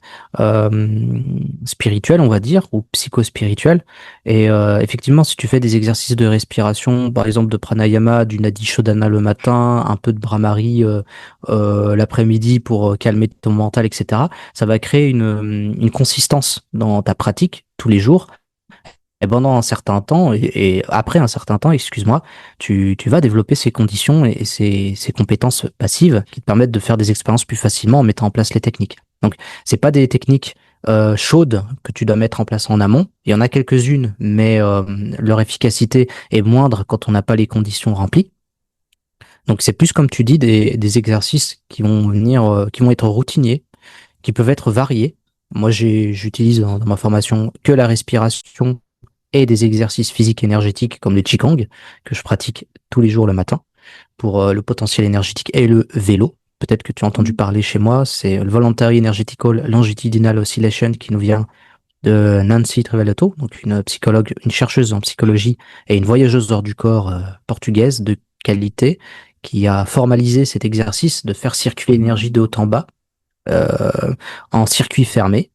spirituels, on va dire, ou psychospirituels. Et effectivement, si tu fais des exercices de respiration, par exemple de pranayama, du nadi shodhana le matin, un peu de brahmari l'après-midi pour calmer ton mental, etc., ça va créer une consistance dans ta pratique tous les jours et pendant un certain temps, et après un certain temps, excuse-moi, tu vas développer ces conditions et ces compétences passives qui te permettent de faire des expériences plus facilement en mettant en place les techniques. Donc, c'est pas des techniques chaudes que tu dois mettre en place en amont. Il y en a quelques-unes, mais leur efficacité est moindre quand on n'a pas les conditions remplies. Donc, c'est plus comme tu dis des exercices qui vont venir, qui vont être routiniers, qui peuvent être variés. Moi, j'utilise dans ma formation que la respiration et des exercices physiques énergétiques comme le Qigong, que je pratique tous les jours le matin pour le potentiel énergétique et le vélo. Peut-être que tu as entendu Mm. parler chez moi, c'est le Voluntary Energetical Longitudinal Oscillation qui nous vient de Nancy Trevelato, donc une psychologue, une chercheuse en psychologie et une voyageuse hors du corps portugaise de qualité, qui a formalisé cet exercice de faire circuler l'énergie de haut en bas euh, en circuit fermé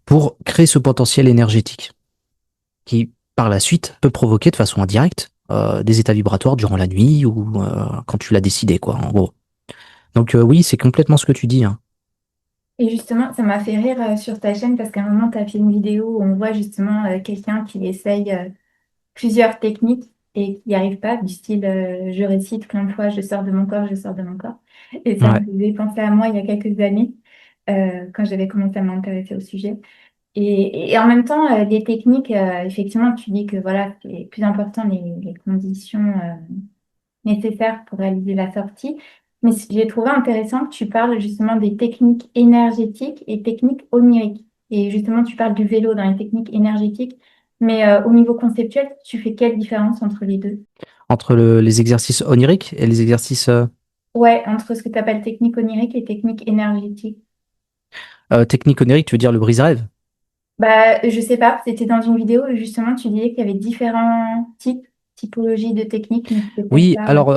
pour créer ce potentiel énergétique qui, par la suite, peut provoquer de façon indirecte des états vibratoires durant la nuit ou quand tu l'as décidé, quoi, en gros. Donc oui, c'est complètement ce que tu dis, hein. Et justement, ça m'a fait rire sur ta chaîne parce qu'à un moment, tu as fait une vidéo où on voit justement quelqu'un qui essaye plusieurs techniques et qui n'y arrive pas, du style je récite plein de fois, je sors de mon corps, je sors de mon corps. Et ça me Ouais. faisait penser à moi il y a quelques années, quand j'avais commencé à m'intéresser au sujet. Et en même temps, les techniques, effectivement, tu dis que voilà, c'est plus important les conditions nécessaires pour réaliser la sortie. Mais j'ai trouvé intéressant que tu parles justement des techniques énergétiques et techniques oniriques. Et justement, tu parles du vélo dans les techniques énergétiques. Mais au niveau conceptuel, tu fais quelle différence entre les deux? Entre les exercices oniriques et les exercices Ouais, entre ce que tu appelles technique onirique et technique énergétique. techniques oniriques, tu veux dire le brise-rêve? Bah, je sais pas, c'était dans une vidéo où justement tu disais qu'il y avait différents types, typologies de techniques, mais c'était peut-être Oui, pas. alors,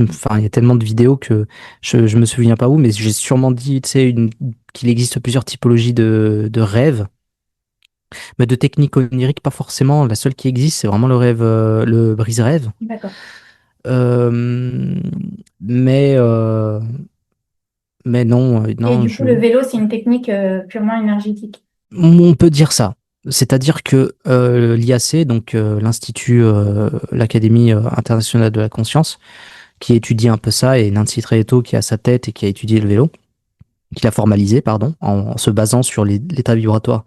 enfin, il y a tellement de vidéos que je me souviens pas où, mais j'ai sûrement dit, tu sais, qu'il existe plusieurs typologies de rêves, mais de techniques oniriques, pas forcément. La seule qui existe, c'est vraiment le rêve, le brise-rêve. D'accord. Euh, mais, euh, mais non, Et non, du coup, le vélo, c'est une technique purement énergétique. On peut dire ça. C'est-à-dire que l'IAC, donc l'Académie internationale de la conscience, qui étudie un peu ça, et Nancy Treto qui est à sa tête et qui a étudié le vélo, qui l'a formalisé, pardon, en se basant sur l'état vibratoire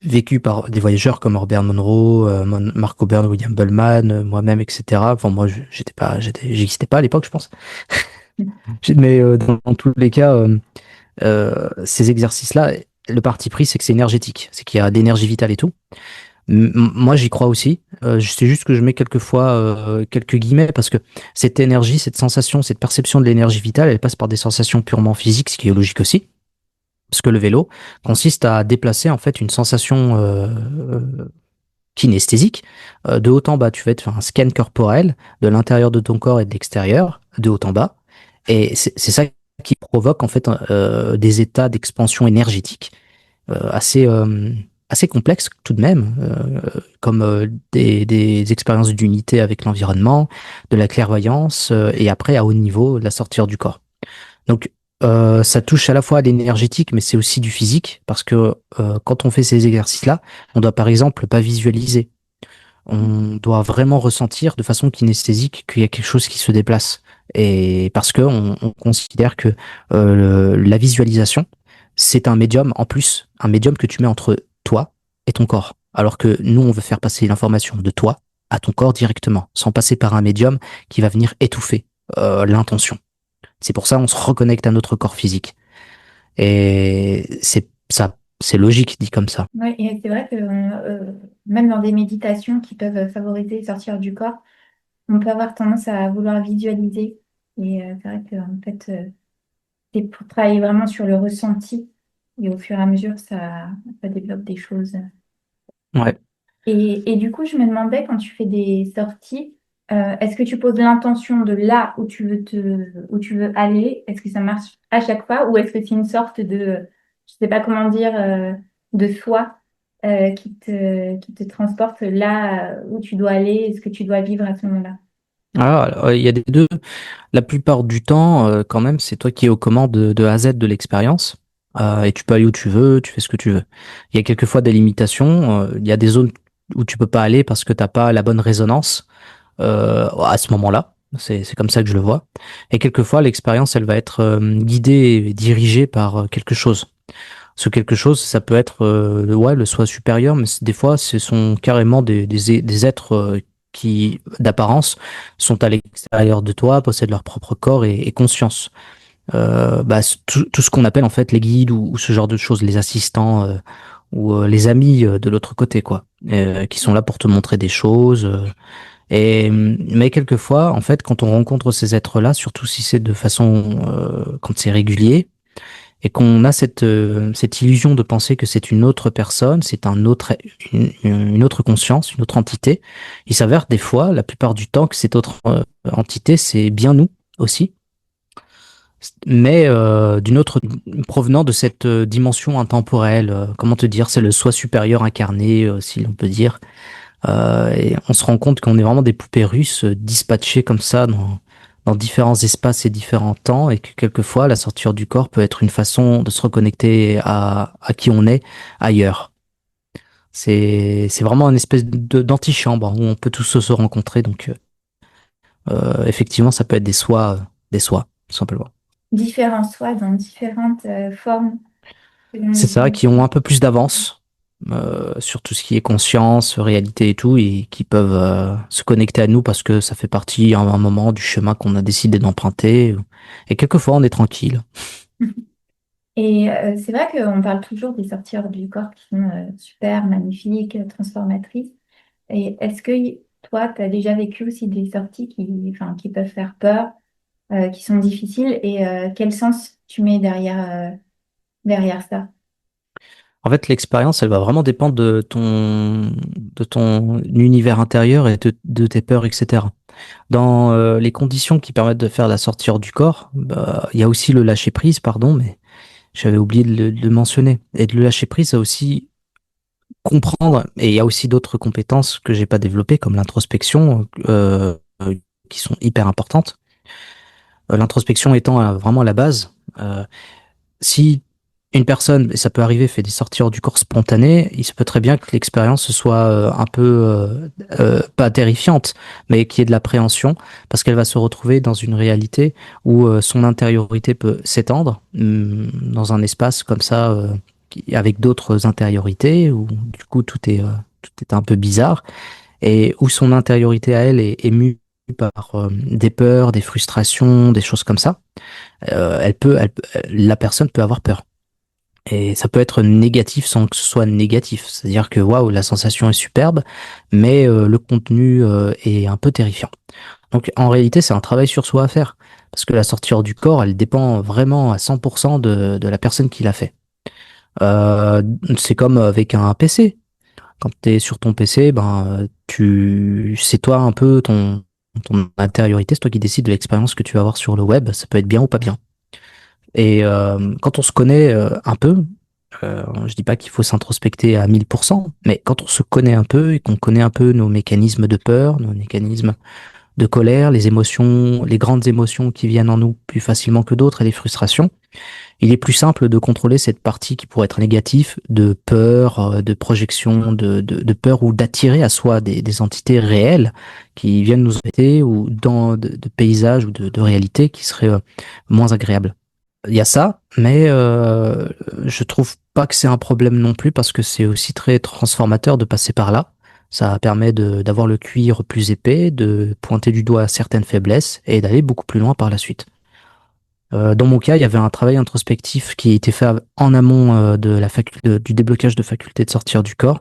vécu par des voyageurs comme Robert Monroe, Mark Oberg, William Bullman, moi-même, etc. Enfin, moi, j'existais pas à l'époque, je pense. Mais dans tous les cas, ces exercices-là, le parti pris, c'est que c'est énergétique, c'est qu'il y a de l'énergie vitale et tout. Moi, j'y crois aussi. C'est juste que je mets quelquefois quelques guillemets parce que cette énergie, cette sensation, cette perception de l'énergie vitale, elle passe par des sensations purement physiques, ce qui est logique aussi. Parce que le vélo consiste à déplacer en fait une sensation kinesthésique de haut en bas. Tu vas faire un scan corporel de l'intérieur de ton corps et de l'extérieur, de haut en bas. Et c'est ça qui provoque en fait des états d'expansion énergétique assez assez complexes tout de même, comme des expériences d'unité avec l'environnement, de la clairvoyance et après à haut niveau la sortir du corps. Donc ça touche à la fois à l'énergétique, mais c'est aussi du physique, parce que quand on fait ces exercices-là, on doit par exemple pas visualiser. On doit vraiment ressentir de façon kinesthésique qu'il y a quelque chose qui se déplace. Et parce que on considère que la visualisation, c'est un médium en plus, un médium que tu mets entre toi et ton corps. Alors que nous, on veut faire passer l'information de toi à ton corps directement, sans passer par un médium qui va venir étouffer l'intention. C'est pour ça on se reconnecte à notre corps physique. Et c'est ça, c'est logique dit comme ça. Oui, et c'est vrai que même dans des méditations qui peuvent favoriser le sortir du corps, on peut avoir tendance à vouloir visualiser. Et c'est vrai que en fait, c'est pour travailler vraiment sur le ressenti. Et au fur et à mesure, ça développe des choses. Ouais. Et du coup, je me demandais, quand tu fais des sorties, est-ce que tu poses l'intention de là où tu veux aller? Est-ce que ça marche à chaque fois? Ou est-ce que c'est une sorte de, je sais pas comment dire, de soi qui te transporte là où tu dois aller et ce que tu dois vivre à ce moment-là? Alors, il y a des deux. La plupart du temps, quand même, c'est toi qui es aux commandes de A à Z de l'expérience. Et tu peux aller où tu veux, tu fais ce que tu veux. Il y a quelquefois des limitations. Il y a des zones où tu peux pas aller parce que t'as pas la bonne résonance à ce moment-là. C'est comme ça que je le vois. Et quelquefois, l'expérience, elle va être guidée et dirigée par quelque chose. Ce quelque chose, ça peut être ouais, le soi supérieur, mais des fois, ce sont carrément des êtres qui, d'apparence, sont à l'extérieur de toi, possèdent leur propre corps et conscience. Tout ce qu'on appelle en fait les guides ou ce genre de choses, les assistants ou les amis de l'autre côté, quoi, qui sont là pour te montrer des choses. Mais quelquefois, en fait, quand on rencontre ces êtres-là, surtout si c'est de façon, quand c'est régulier, et qu'on a cette illusion de penser que c'est une autre personne, c'est une autre conscience, une autre entité. Il s'avère des fois, la plupart du temps, que cette autre entité, c'est bien nous aussi, mais d'une autre provenant de cette dimension intemporelle. Comment te dire, c'est le soi supérieur incarné, si l'on peut dire. Et on se rend compte qu'on est vraiment des poupées russes dispatchées comme ça dans différents espaces et différents temps, et que quelquefois la sortie du corps peut être une façon de se reconnecter à qui on est ailleurs. C'est vraiment une espèce d'antichambre où on peut tous se rencontrer. Donc effectivement, ça peut être des soi, tout simplement. Différents soi dans différentes formes selon C'est les ça, qui dimensions. ont un peu plus d'avance sur tout ce qui est conscience, réalité et tout, et qui peuvent se connecter à nous parce que ça fait partie à un moment du chemin qu'on a décidé d'emprunter. Et quelquefois, on est tranquille. Et c'est vrai qu'on parle toujours des sorties hors du corps qui sont super, magnifiques, transformatrices. Et est-ce que toi, tu as déjà vécu aussi des sorties enfin, qui peuvent faire peur, qui sont difficiles, et quel sens tu mets derrière ça? En fait, l'expérience, elle va vraiment dépendre de ton univers intérieur et de tes peurs, etc. Dans les conditions qui permettent de faire la sortie hors du corps, bah, il y a aussi le lâcher prise, pardon, mais j'avais oublié de le mentionner. Et de le lâcher prise, ça aussi comprendre, et il y a aussi d'autres compétences que j'ai pas développées, comme l'introspection, qui sont hyper importantes. L'introspection étant vraiment la base. Si une personne, et ça peut arriver, fait des sorties hors du corps spontanées, il se peut très bien que l'expérience soit un peu, pas terrifiante, mais qu'il y ait de l'appréhension, parce qu'elle va se retrouver dans une réalité où son intériorité peut s'étendre dans un espace comme ça, avec d'autres intériorités, où du coup tout est un peu bizarre, et où son intériorité à elle est mue par des peurs, des frustrations, des choses comme ça. La personne peut avoir peur. Et ça peut être négatif sans que ce soit négatif. C'est-à-dire que waouh, la sensation est superbe, mais le contenu est un peu terrifiant. Donc en réalité, c'est un travail sur soi à faire. Parce que la sortie hors du corps, elle dépend vraiment à 100% de la personne qui l'a fait. C'est comme avec un PC. Quand tu es sur ton PC, c'est toi un peu ton intériorité, c'est toi qui décides de l'expérience que tu vas avoir sur le web. Ça peut être bien ou pas bien. Et quand on se connaît un peu, je dis pas qu'il faut s'introspecter à 1000%, mais quand on se connaît un peu et qu'on connaît un peu nos mécanismes de peur, nos mécanismes de colère, les émotions, les grandes émotions qui viennent en nous plus facilement que d'autres et les frustrations, il est plus simple de contrôler cette partie qui pourrait être négative, de peur, de projection, de peur ou d'attirer à soi des entités réelles qui viennent nous embêter ou dans de paysages ou de réalités qui seraient moins agréables. Il y a ça, mais je trouve pas que c'est un problème non plus parce que c'est aussi très transformateur de passer par là. Ça permet d'avoir le cuir plus épais, de pointer du doigt certaines faiblesses et d'aller beaucoup plus loin par la suite. Dans mon cas, il y avait un travail introspectif qui a été fait en amont du déblocage de facultés de sortir du corps,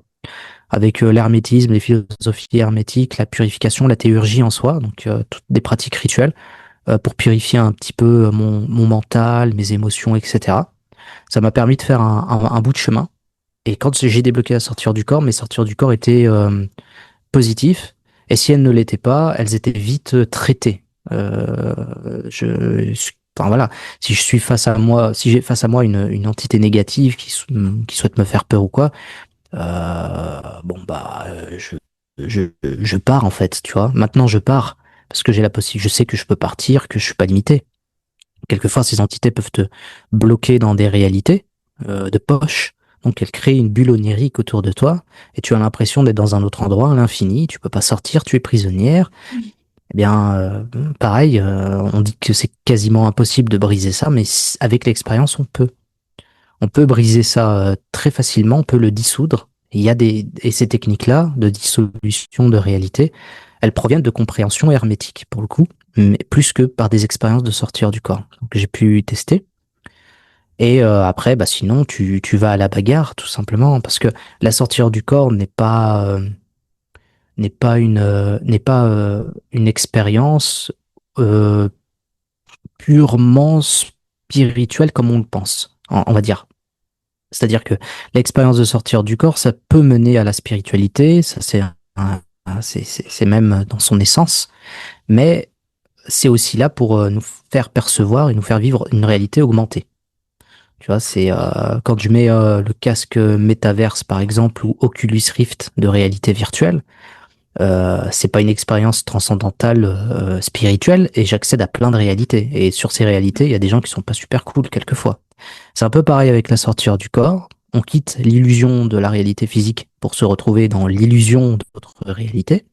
avec l'hermétisme, les philosophies hermétiques, la purification, la théurgie en soi, donc toutes des pratiques rituelles pour purifier un petit peu mon mental, mes émotions, etc. Ça m'a permis de faire un bout de chemin. Et quand j'ai débloqué la sortir du corps, mes sorties du corps étaient positifs. Et si elles ne l'étaient pas, elles étaient vite traitées. Euh, enfin voilà, si je suis face à moi, si j'ai face à moi une entité négative qui souhaite me faire peur ou quoi, bon bah je pars en fait, tu vois. Maintenant je pars parce que j'ai la possibilité, je sais que je peux partir, que je suis pas limité. Quelquefois, ces entités peuvent te bloquer dans des réalités de poche. Donc, elles créent une bulle onirique autour de toi et tu as l'impression d'être dans un autre endroit, à l'infini. Tu peux pas sortir, tu es prisonnière. Eh bien, pareil, on dit que c'est quasiment impossible de briser ça, mais avec l'expérience, on peut. On peut briser ça très facilement, on peut le dissoudre. Et ces techniques-là de dissolution de réalité, elles proviennent de compréhension hermétique, pour le coup, mais plus que par des expériences de sortir du corps. Donc j'ai pu tester. Et après, bah sinon, tu vas à la bagarre, tout simplement, parce que la sortir du corps n'est pas une expérience euh, purement spirituelle comme on le pense, on va dire. C'est-à-dire que l'expérience de sortir du corps, ça peut mener à la spiritualité, ça c'est même dans son essence, mais c'est aussi là pour nous faire percevoir et nous faire vivre une réalité augmentée. Tu vois, c'est quand je mets le casque métaverse par exemple ou Oculus Rift de réalité virtuelle, c'est pas une expérience transcendantale spirituelle et j'accède à plein de réalités. Et sur ces réalités, il y a des gens qui sont pas super cool quelquefois. C'est un peu pareil avec la sortie du corps. On quitte l'illusion de la réalité physique pour se retrouver dans l'illusion d'autres réalités.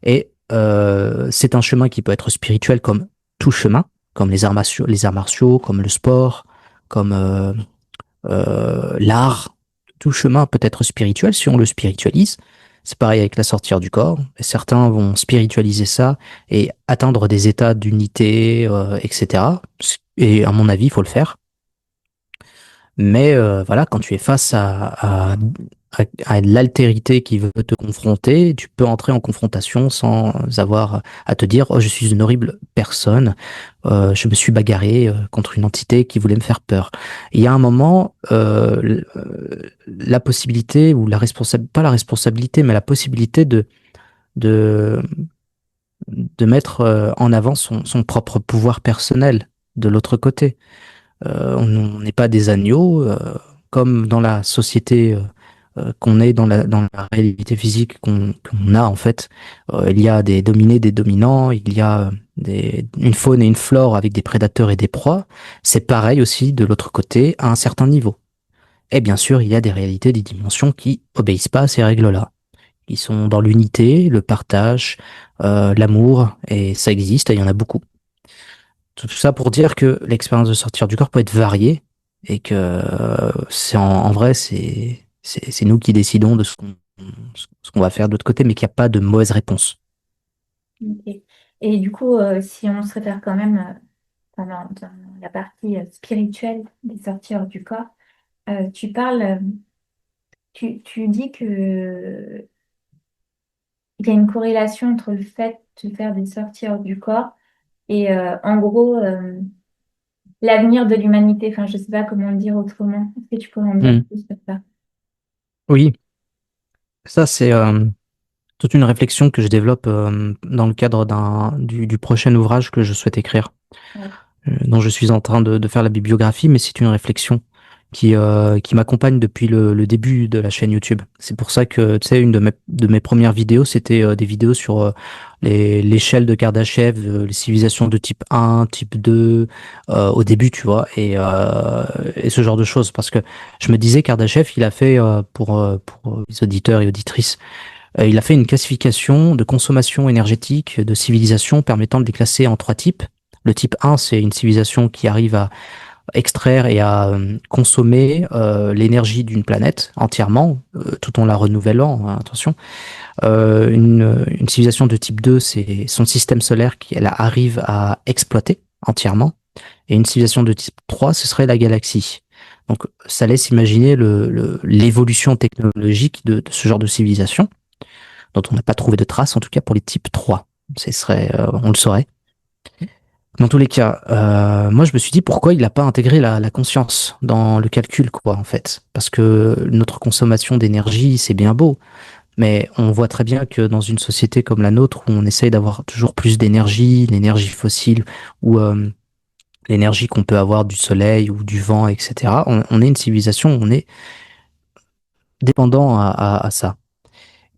Et c'est un chemin qui peut être spirituel comme tout chemin, comme les arts martiaux, comme le sport, comme l'art. Tout chemin peut être spirituel si on le spiritualise. C'est pareil avec la sortie du corps. Et certains vont spiritualiser ça et atteindre des états d'unité, etc. Et à mon avis, il faut le faire. Mais voilà, quand tu es face à l'altérité qui veut te confronter, tu peux entrer en confrontation sans avoir à te dire, oh, je suis une horrible personne, je me suis bagarré contre une entité qui voulait me faire peur. Il y a un moment, la possibilité ou la responsabilité, pas la responsabilité, mais la possibilité de, de mettre en avant son propre pouvoir personnel de l'autre côté. On n'est pas des agneaux, comme dans la société qu'on est, dans la réalité physique qu'on a en fait. Il y a des dominés, des dominants, il y a une faune et une flore avec des prédateurs et des proies, c'est pareil aussi de l'autre côté à un certain niveau. Et bien sûr, il y a des réalités, des dimensions qui obéissent pas à ces règles-là. Ils sont dans l'unité, le partage, l'amour, et ça existe, et il y en a beaucoup. Tout ça pour dire que l'expérience de sortir du corps peut être variée, et que c'est en vrai, c'est nous qui décidons de ce qu'on va faire de l'autre côté, mais qu'il n'y a pas de mauvaise réponse. Ok. Et du coup, si on se réfère quand même dans la partie spirituelle des sorties hors du corps, tu parles, tu dis que il y a une corrélation entre le fait de faire des sorties hors du corps et en gros l'avenir de l'humanité. Enfin, je sais pas comment le dire autrement. Est-ce que tu pourrais en dire Hmm. plus sur ça? Oui, ça c'est toute une réflexion que je développe dans le cadre du prochain ouvrage que je souhaite écrire, Ouais. dont je suis en train de faire la bibliographie, mais c'est une réflexion qui m'accompagne depuis le début de la chaîne YouTube. C'est pour ça que, tu sais, une de mes premières vidéos, c'était des vidéos sur l'échelle de Kardashev, les civilisations de type 1, type 2, au début, tu vois, et ce genre de choses. Parce que je me disais, Kardashev, il a fait, pour les auditeurs et auditrices, il a fait une classification de consommation énergétique de civilisations permettant de les classer en trois types. Le type 1, c'est une civilisation qui arrive à extraire et à consommer l'énergie d'une planète entièrement, tout en la renouvelant, hein, attention. Une civilisation de type 2, c'est son système solaire qu'elle arrive à exploiter entièrement. Et une civilisation de type 3, ce serait la galaxie. Donc ça laisse imaginer l'évolution technologique de ce genre de civilisation, dont on n'a pas trouvé de traces, en tout cas pour les types 3. Ce serait, on le saurait. Dans tous les cas, moi je me suis dit pourquoi il n'a pas intégré la conscience dans le calcul, quoi, en fait. Parce que notre consommation d'énergie, c'est bien beau, mais on voit très bien que dans une société comme la nôtre, où on essaye d'avoir toujours plus d'énergie, l'énergie fossile, ou l'énergie qu'on peut avoir du soleil ou du vent, etc., on est une civilisation, on est dépendant à ça.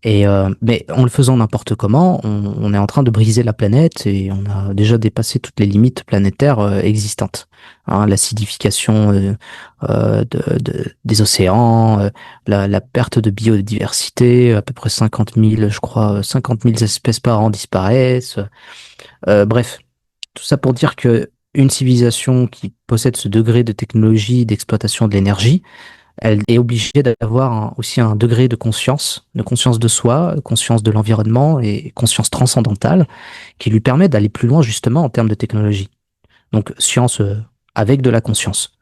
Mais en le faisant n'importe comment, on est en train de briser la planète et on a déjà dépassé toutes les limites planétaires existantes. Hein, l'acidification des océans, la perte de biodiversité, à peu près 50 000, je crois, 50 000 espèces par an disparaissent. Bref, tout ça pour dire que une civilisation qui possède ce degré de technologie, d'exploitation de l'énergie, elle est obligée d'avoir aussi un degré de conscience de soi, conscience de l'environnement et conscience transcendantale qui lui permet d'aller plus loin justement en termes de technologie. Donc science avec de la conscience.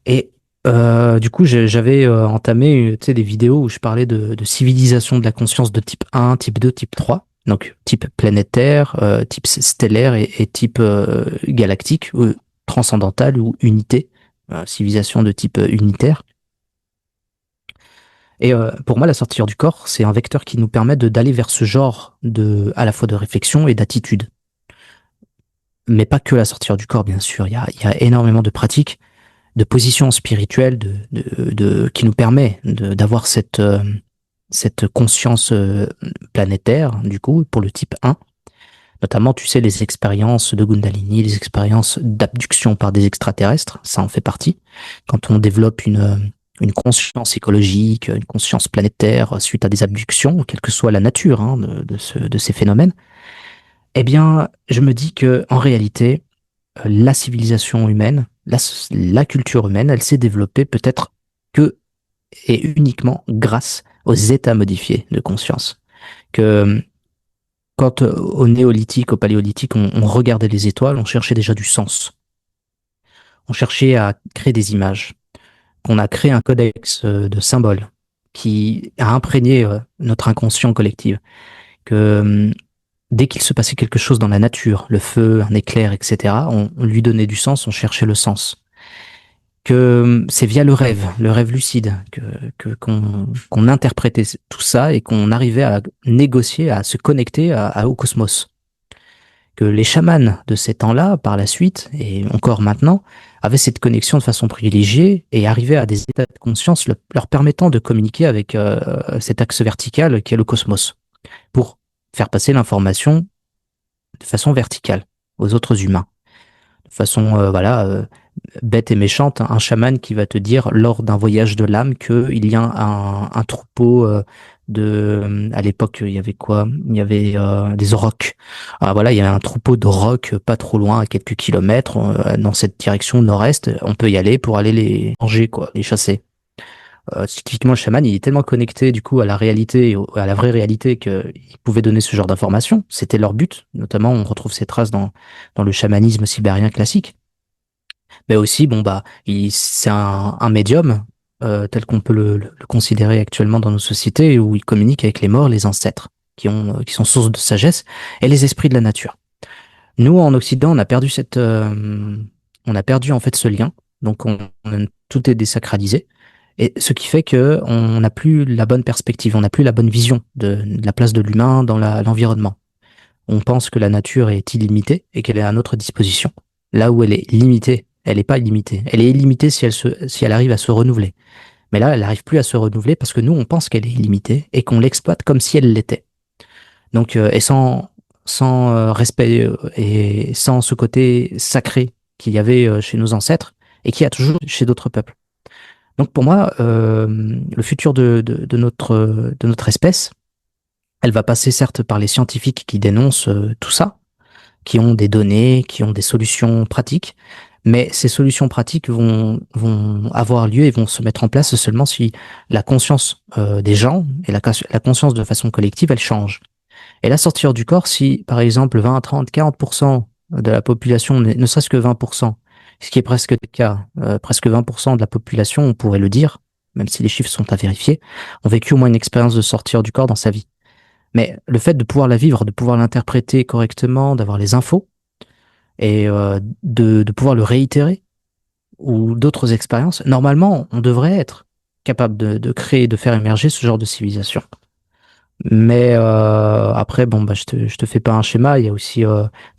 Et du coup, j'avais entamé tu sais, des vidéos où je parlais de civilisation de la conscience de type 1, type 2, type 3. Donc type planétaire, type stellaire et type galactique, transcendantal ou unité, civilisation de type unitaire. Et pour moi, la sortie hors du corps, c'est un vecteur qui nous permet d'aller vers ce genre à la fois de réflexion et d'attitude. Mais pas que la sortie hors du corps, bien sûr. Il y a énormément de pratiques, de positions spirituelles, qui nous permet d'avoir cette conscience planétaire, du coup, pour le type 1. Notamment, tu sais, les expériences de Gundalini, les expériences d'abduction par des extraterrestres, ça en fait partie. Quand on développe une conscience écologique, une conscience planétaire suite à des abductions, quelle que soit la nature hein, de ces phénomènes, eh bien, je me dis que en réalité, la civilisation humaine, la culture humaine, elle s'est développée peut-être que et uniquement grâce aux états modifiés de conscience. Que quand au néolithique, au paléolithique, on regardait les étoiles, on cherchait déjà du sens. On cherchait à créer des images. On a créé un codex de symboles qui a imprégné notre inconscient collectif. Que dès qu'il se passait quelque chose dans la nature, le feu, un éclair, etc., on lui donnait du sens, on cherchait le sens. Que c'est via le rêve lucide, qu'on interprétait tout ça et qu'on arrivait à négocier, à se connecter au cosmos. Que les chamans de ces temps-là, par la suite, et encore maintenant, avaient cette connexion de façon privilégiée et arrivaient à des états de conscience leur permettant de communiquer avec cet axe vertical qui est le cosmos, pour faire passer l'information de façon verticale aux autres humains. De façon, voilà, bête et méchante, un chaman qui va te dire lors d'un voyage de l'âme qu'il y a un troupeau à l'époque, il y avait quoi? Il y avait des aurochs. Ah, voilà, il y a un troupeau d'aurochs pas trop loin, à quelques kilomètres, dans cette direction nord-est. On peut y aller pour aller les manger, quoi, les chasser. Typiquement, le chaman, il est tellement connecté du coup à la réalité, à la vraie réalité, qu'il pouvait donner ce genre d'informations. C'était leur but. Notamment, on retrouve ces traces dans le chamanisme sibérien classique. Mais aussi, bon, bah, c'est un médium, tel qu'on peut le considérer actuellement dans nos sociétés, où il communique avec les morts, les ancêtres, qui sont source de sagesse, et les esprits de la nature. Nous, en Occident, on a perdu en fait ce lien. Donc, tout est désacralisé. Et ce qui fait que on n'a plus la bonne perspective, on n'a plus la bonne vision de la place de l'humain dans l'environnement. On pense que la nature est illimitée et qu'elle est à notre disposition. Là où elle est limitée, elle n'est pas illimitée. Elle est illimitée si elle arrive à se renouveler. Mais là, elle n'arrive plus à se renouveler parce que nous, on pense qu'elle est illimitée et qu'on l'exploite comme si elle l'était. Donc, et sans respect et sans ce côté sacré qu'il y avait chez nos ancêtres et qu'il y a toujours chez d'autres peuples. Donc, pour moi, le futur de notre espèce, elle va passer certes par les scientifiques qui dénoncent tout ça, qui ont des données, qui ont des solutions pratiques. Mais ces solutions pratiques vont avoir lieu et vont se mettre en place seulement si la conscience des gens et la conscience de façon collective, elle change. Et la sortir du corps, si par exemple 20, 30, 40% de la population, ne serait-ce que 20%, ce qui est presque le cas, presque 20% de la population, on pourrait le dire, même si les chiffres sont à vérifier, ont vécu au moins une expérience de sortir du corps dans sa vie. Mais le fait de pouvoir la vivre, de pouvoir l'interpréter correctement, d'avoir les infos et de pouvoir le réitérer ou d'autres expériences, normalement, on devrait être capable de créer, de faire émerger ce genre de civilisation. Mais après, bon, bah, je te fais pas un schéma, il y a aussi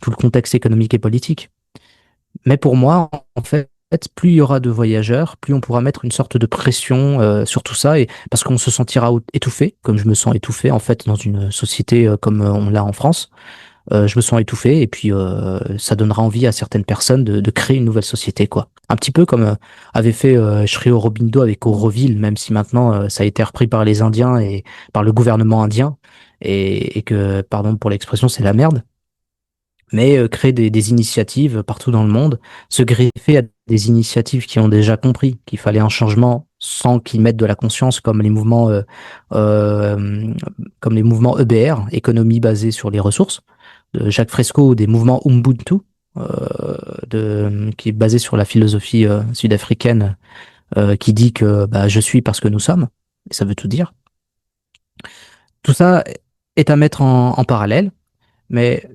tout le contexte économique et politique. Mais pour moi, en fait, plus il y aura de voyageurs, plus on pourra mettre une sorte de pression sur tout ça, et parce qu'on se sentira étouffé, comme je me sens étouffé en fait dans une société comme on l'a en France. Je me sens étouffé, et puis ça donnera envie à certaines personnes de créer une nouvelle société, quoi. Un petit peu comme avait fait Sri Aurobindo avec Auroville, même si maintenant ça a été repris par les Indiens et par le gouvernement indien, et que, pardon pour l'expression, c'est la merde. Mais créer des initiatives partout dans le monde, se greffer à des initiatives qui ont déjà compris qu'il fallait un changement sans qu'ils mettent de la conscience, euh, comme les mouvements EBR, économie basée sur les ressources, de Jacques Fresco, ou des mouvements Ubuntu, qui est basé sur la philosophie sud-africaine, qui dit que bah, je suis parce que nous sommes, et ça veut tout dire. Tout ça est à mettre en parallèle, mais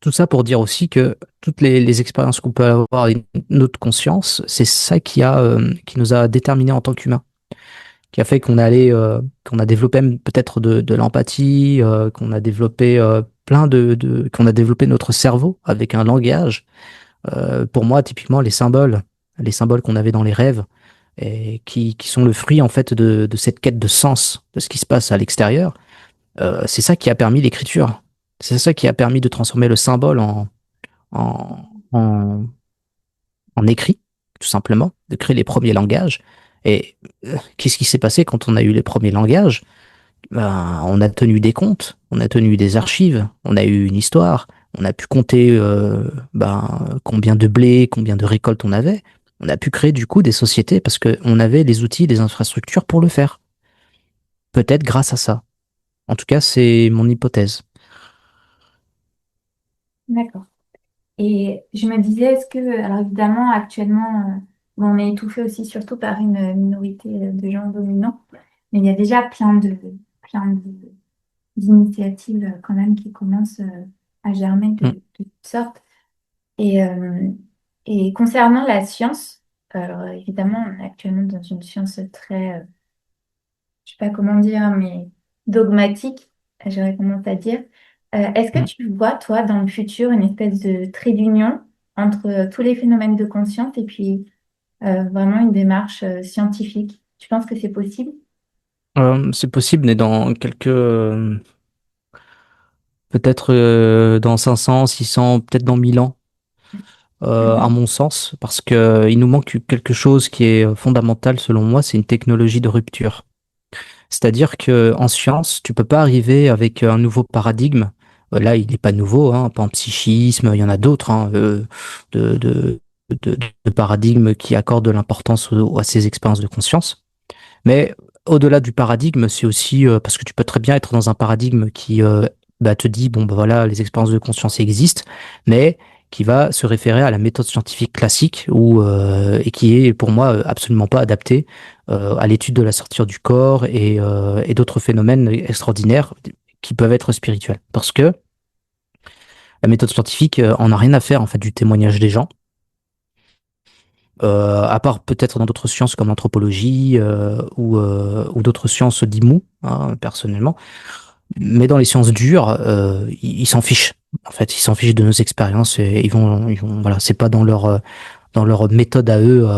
tout ça pour dire aussi que toutes les expériences qu'on peut avoir avec notre conscience, c'est ça qui nous a déterminés en tant qu'humains, qui a fait qu'on a développé peut-être de l'empathie, qu'on a développé qu'on a développé notre cerveau avec un langage. Pour moi, typiquement, les symboles qu'on avait dans les rêves, et qui sont le fruit en fait de cette quête de sens de ce qui se passe à l'extérieur, c'est ça qui a permis l'écriture. C'est ça qui a permis de transformer le symbole en, en, en écrit, tout simplement, de créer les premiers langages. Et qu'est-ce qui s'est passé quand on a eu les premiers langages? Ben, on a tenu des comptes, on a tenu des archives, on a eu une histoire, on a pu compter combien de blé, combien de récoltes on avait. On a pu créer du coup des sociétés parce qu'on avait les outils, les infrastructures pour le faire. Peut-être grâce à ça. En tout cas, c'est mon hypothèse. D'accord. Et je me disais, est-ce que, alors évidemment, actuellement, bon, on est étouffé aussi surtout par une minorité de gens dominants, mais il y a déjà d'initiatives quand même qui commencent à germer Mm. de toutes sortes. Et, euh, et concernant la science, alors évidemment, on est actuellement dans une science très, je sais pas comment dire, mais dogmatique, j'aurais tendance à dire. Est-ce que Mm. tu vois, toi, dans le futur, une espèce de trait d'union entre tous les phénomènes de conscience et puis vraiment une démarche scientifique? Tu penses que c'est possible? C'est possible, mais dans quelques peut-être dans 500, 600, peut-être dans 1000 ans, à Mhm. mon sens, parce que il nous manque quelque chose qui est fondamental selon moi, c'est une technologie de rupture. C'est-à-dire que en science, tu peux pas arriver avec un nouveau paradigme. Là, il n'est pas nouveau, hein, pas en psychisme, il y en a d'autres, hein, de, de, de paradigmes qui accordent de l'importance à ces expériences de conscience. Mais au-delà du paradigme, c'est aussi parce que tu peux très bien être dans un paradigme qui te dit, bon, bah voilà, les expériences de conscience existent, mais qui va se référer à la méthode scientifique classique et qui est pour moi absolument pas adaptée à l'étude de la sortie du corps et d'autres phénomènes extraordinaires qui peuvent être spirituels. Parce que la méthode scientifique en a rien à faire en fait du témoignage des gens. À part peut-être dans d'autres sciences comme l'anthropologie ou d'autres sciences d'IMU, hein, personnellement. Mais dans les sciences dures, ils s'en fichent. En fait, ils s'en fichent de nos expériences et voilà, c'est pas dans leur méthode à eux,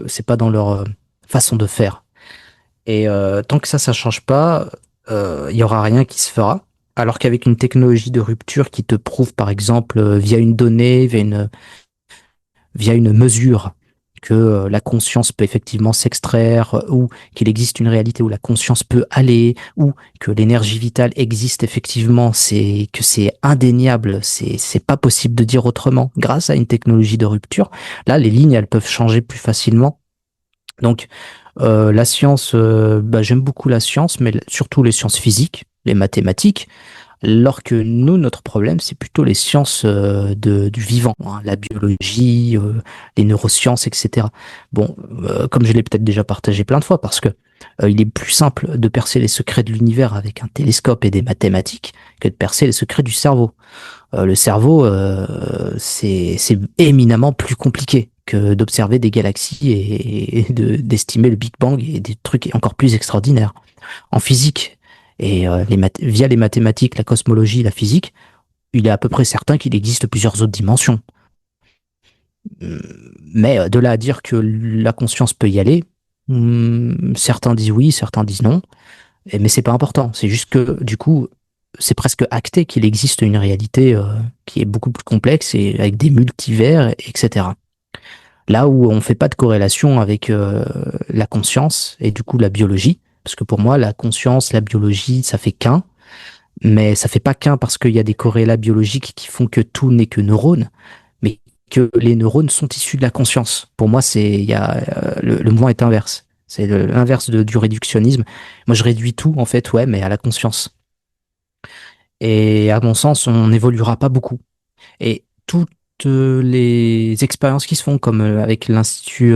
c'est pas dans leur façon de faire. Et tant que ça change pas, il y aura rien qui se fera. Alors qu'avec une technologie de rupture qui te prouve, par exemple, via une donnée, via une mesure que la conscience peut effectivement s'extraire ou qu'il existe une réalité où la conscience peut aller ou que l'énergie vitale existe effectivement, c'est que c'est indéniable, c'est pas possible de dire autrement. Grâce à une technologie de rupture, là les lignes elles peuvent changer plus facilement. Donc la science, j'aime beaucoup la science, mais surtout les sciences physiques, les mathématiques. Alors que nous, notre problème, c'est plutôt les sciences du vivant, hein, la biologie, les neurosciences, etc. Bon, comme je l'ai peut-être déjà partagé plein de fois, parce que il est plus simple de percer les secrets de l'univers avec un télescope et des mathématiques que de percer les secrets du cerveau. Le cerveau, c'est éminemment plus compliqué que d'observer des galaxies et d'estimer le Big Bang et des trucs encore plus extraordinaires en physique et via les mathématiques, la cosmologie, la physique, il est à peu près certain qu'il existe plusieurs autres dimensions. Euh, Mais de là à dire que la conscience peut y aller, certains disent oui, certains disent non, mais c'est pas important. C'est juste que du coup, c'est presque acté qu'il existe une réalité qui est beaucoup plus complexe et avec des multivers, etc. Là où on fait pas de corrélation avec la conscience et du coup la biologie, parce que pour moi, la conscience, la biologie, ça fait qu'un. Mais ça fait pas qu'un parce qu'il y a des corrélats biologiques qui font que tout n'est que neurones, mais que les neurones sont issus de la conscience. Pour moi, il y a, le mouvement est inverse. C'est l'inverse du réductionnisme. Moi, je réduis tout, en fait, ouais, mais à la conscience. Et à mon sens, on n'évoluera pas beaucoup. Et toutes les expériences qui se font, comme avec l'Institut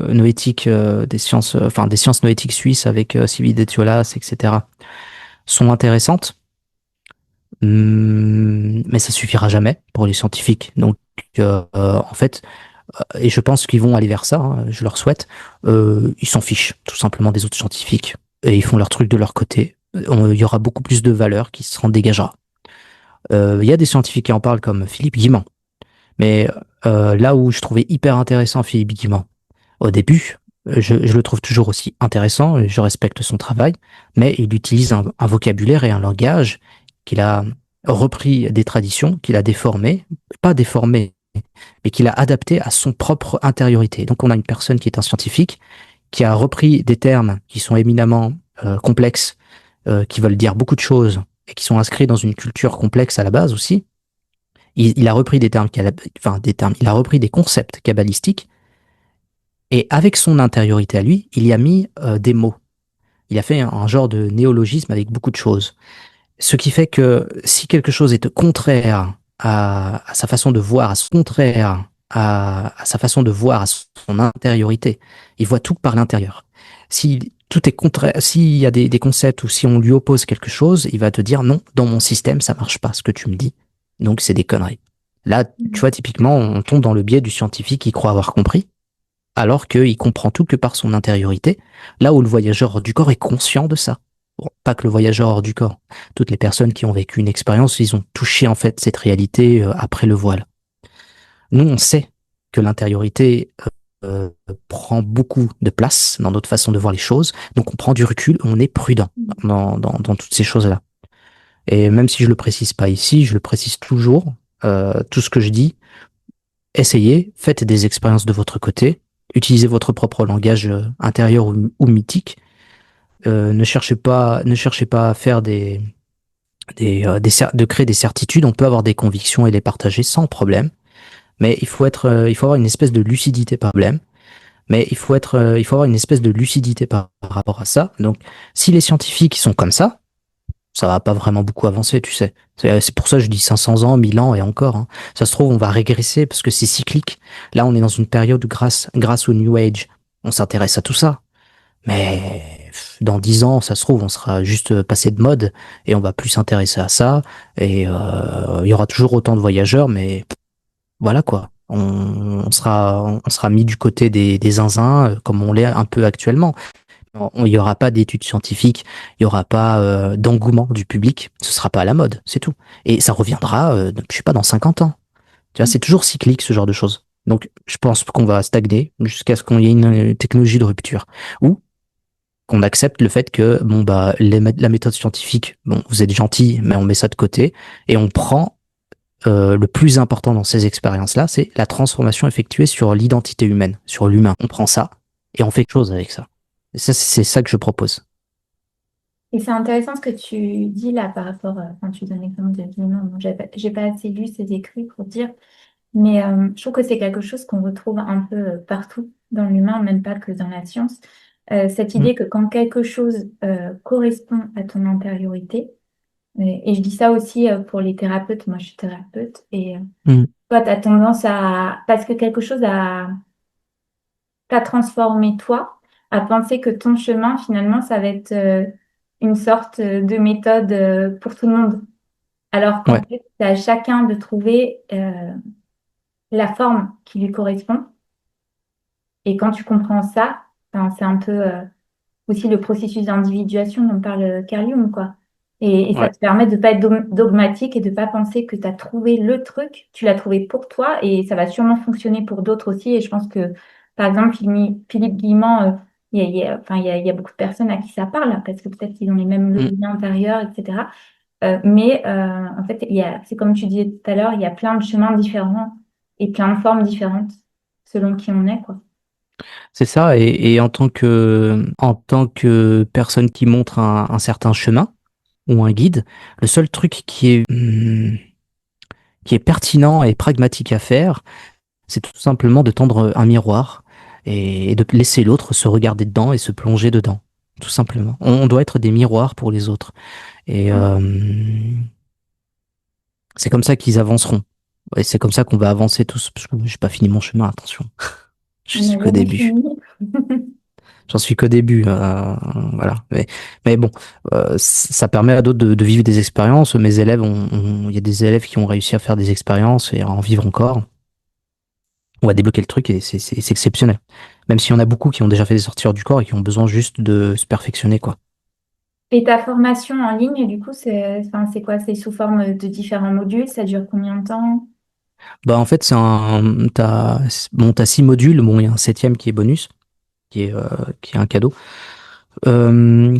noétique des sciences, enfin des sciences noétiques suisses avec Sylvie Detiolas, etc., sont intéressantes. Mais ça suffira jamais pour les scientifiques. Donc, en fait, et je pense qu'ils vont aller vers ça, hein, je leur souhaite, ils s'en fichent tout simplement des autres scientifiques et ils font leur truc de leur côté. Il y aura beaucoup plus de valeur qui se en dégagera. Il y a des scientifiques qui en parlent comme Philippe Guimand. Mais là où je trouvais hyper intéressant Philippe Guimand, au début, je le trouve toujours aussi intéressant, et je respecte son travail, mais il utilise un vocabulaire et un langage qu'il a repris des traditions, qu'il a déformé, pas déformé, mais qu'il a adapté à son propre intériorité. Donc on a une personne qui est un scientifique, qui a repris des termes qui sont éminemment complexes, qui veulent dire beaucoup de choses, et qui sont inscrits dans une culture complexe à la base aussi. Il a repris des termes, enfin des termes, il a repris des concepts kabbalistiques, et avec son intériorité à lui, il y a mis des mots. Il a fait un genre de néologisme avec beaucoup de choses. Ce qui fait que si quelque chose est contraire à sa façon de voir, à son contraire à sa façon de voir, à son intériorité, il voit tout par l'intérieur. Si tout est contraire, s'il y a des concepts ou si on lui oppose quelque chose, il va te dire non, dans mon système, ça marche pas ce que tu me dis. Donc c'est des conneries. Là, tu vois, typiquement, on tombe dans le biais du scientifique qui croit avoir compris alors qu'il comprend tout que par son intériorité, là où le voyageur hors du corps est conscient de ça. Bon, pas que le voyageur hors du corps. Toutes les personnes qui ont vécu une expérience, ils ont touché en fait cette réalité après le voile. Nous, on sait que l'intériorité prend beaucoup de place dans notre façon de voir les choses, donc on prend du recul, on est prudent dans toutes ces choses-là. Et même si je le précise pas ici, je le précise toujours. Tout ce que je dis, essayez, faites des expériences de votre côté, utilisez votre propre langage intérieur ou mythique. Ne cherchez pas à faire de créer des certitudes. On peut avoir des convictions et les partager sans problème. Mais il faut avoir une espèce de lucidité par problème. Mais il faut avoir une espèce de lucidité par rapport à ça. Donc, si les scientifiques sont comme ça va pas vraiment beaucoup avancer, tu sais. C'est pour ça que je dis 500 ans, 1000 ans et encore, hein. Ça se trouve, on va régresser parce que c'est cyclique. Là, on est dans une période où grâce au New Age, on s'intéresse à tout ça. Mais dans 10 ans, ça se trouve, on sera juste passé de mode et on va plus s'intéresser à ça. Et il y aura toujours autant de voyageurs, mais voilà quoi. On sera mis du côté des zinzins comme on l'est un peu actuellement. Il n'y aura pas d'études scientifiques, il n'y aura pas d'engouement du public, ce sera pas à la mode, c'est tout. Et ça reviendra, je sais pas, dans 50 ans. Tu vois, c'est toujours cyclique ce genre de choses. Donc, je pense qu'on va stagner jusqu'à ce qu'on y ait une technologie de rupture. Ou qu'on accepte le fait que, bon, bah, la méthode scientifique, bon, vous êtes gentil, mais on met ça de côté et on prend le plus important dans ces expériences-là, c'est la transformation effectuée sur l'identité humaine, sur l'humain. On prend ça et on fait quelque chose avec ça. Et ça, c'est ça que je propose. Et c'est intéressant ce que tu dis là par rapport, enfin, tu donnes l'exemple de Guénon. Bon, j'ai pas assez lu ses écrits pour dire, mais je trouve que c'est quelque chose qu'on retrouve un peu partout dans l'humain, même pas que dans la science. Cette Mm, idée que quand quelque chose correspond à ton intériorité, et je dis ça aussi pour les thérapeutes, moi je suis thérapeute, et mm, toi tu as tendance à, parce que quelque chose t'a transformé toi, à penser que ton chemin finalement ça va être une sorte de méthode pour tout le monde. Alors qu'en ouais, fait, c'est à chacun de trouver la forme qui lui correspond. Et quand tu comprends ça, ben, c'est un peu aussi le processus d'individuation dont parle Carl Jung, quoi. Et ça ouais. te permet de ne pas être dogmatique et de ne pas penser que tu as trouvé le truc, tu l'as trouvé pour toi et ça va sûrement fonctionner pour d'autres aussi. Et je pense que, par exemple, Philippe Guillemant, enfin, il y a beaucoup de personnes à qui ça parle, hein, parce que peut-être qu'ils ont les mêmes Mm. leviers intérieurs, etc. Mais en fait, c'est comme tu disais tout à l'heure, il y a plein de chemins différents et plein de formes différentes selon qui on est, quoi. C'est ça, et en tant que personne qui montre un certain chemin ou un guide, le seul truc qui est pertinent et pragmatique à faire, c'est tout simplement de tendre un miroir et de laisser l'autre se regarder dedans et se plonger dedans. Tout simplement. On doit être des miroirs pour les autres. Et c'est comme ça qu'ils avanceront. Et c'est comme ça qu'on va avancer tous. Parce que j'ai pas fini mon chemin, attention. Je On suis n'a qu'au jamais début. fini. J'en suis qu'au début. Voilà. Mais bon, ça permet à d'autres de vivre des expériences. Mes élèves il y a des élèves qui ont réussi à faire des expériences et à en vivre encore. On va débloquer le truc et c'est exceptionnel. Même s'il y en a beaucoup qui ont déjà fait des sorties hors du corps et qui ont besoin juste de se perfectionner, quoi. Et ta formation en ligne, du coup, enfin, c'est quoi? C'est sous forme de différents modules? Ça dure combien de temps? Bah, en fait, t'as 6 modules. Bon, il y a un septième qui est bonus, qui est un cadeau.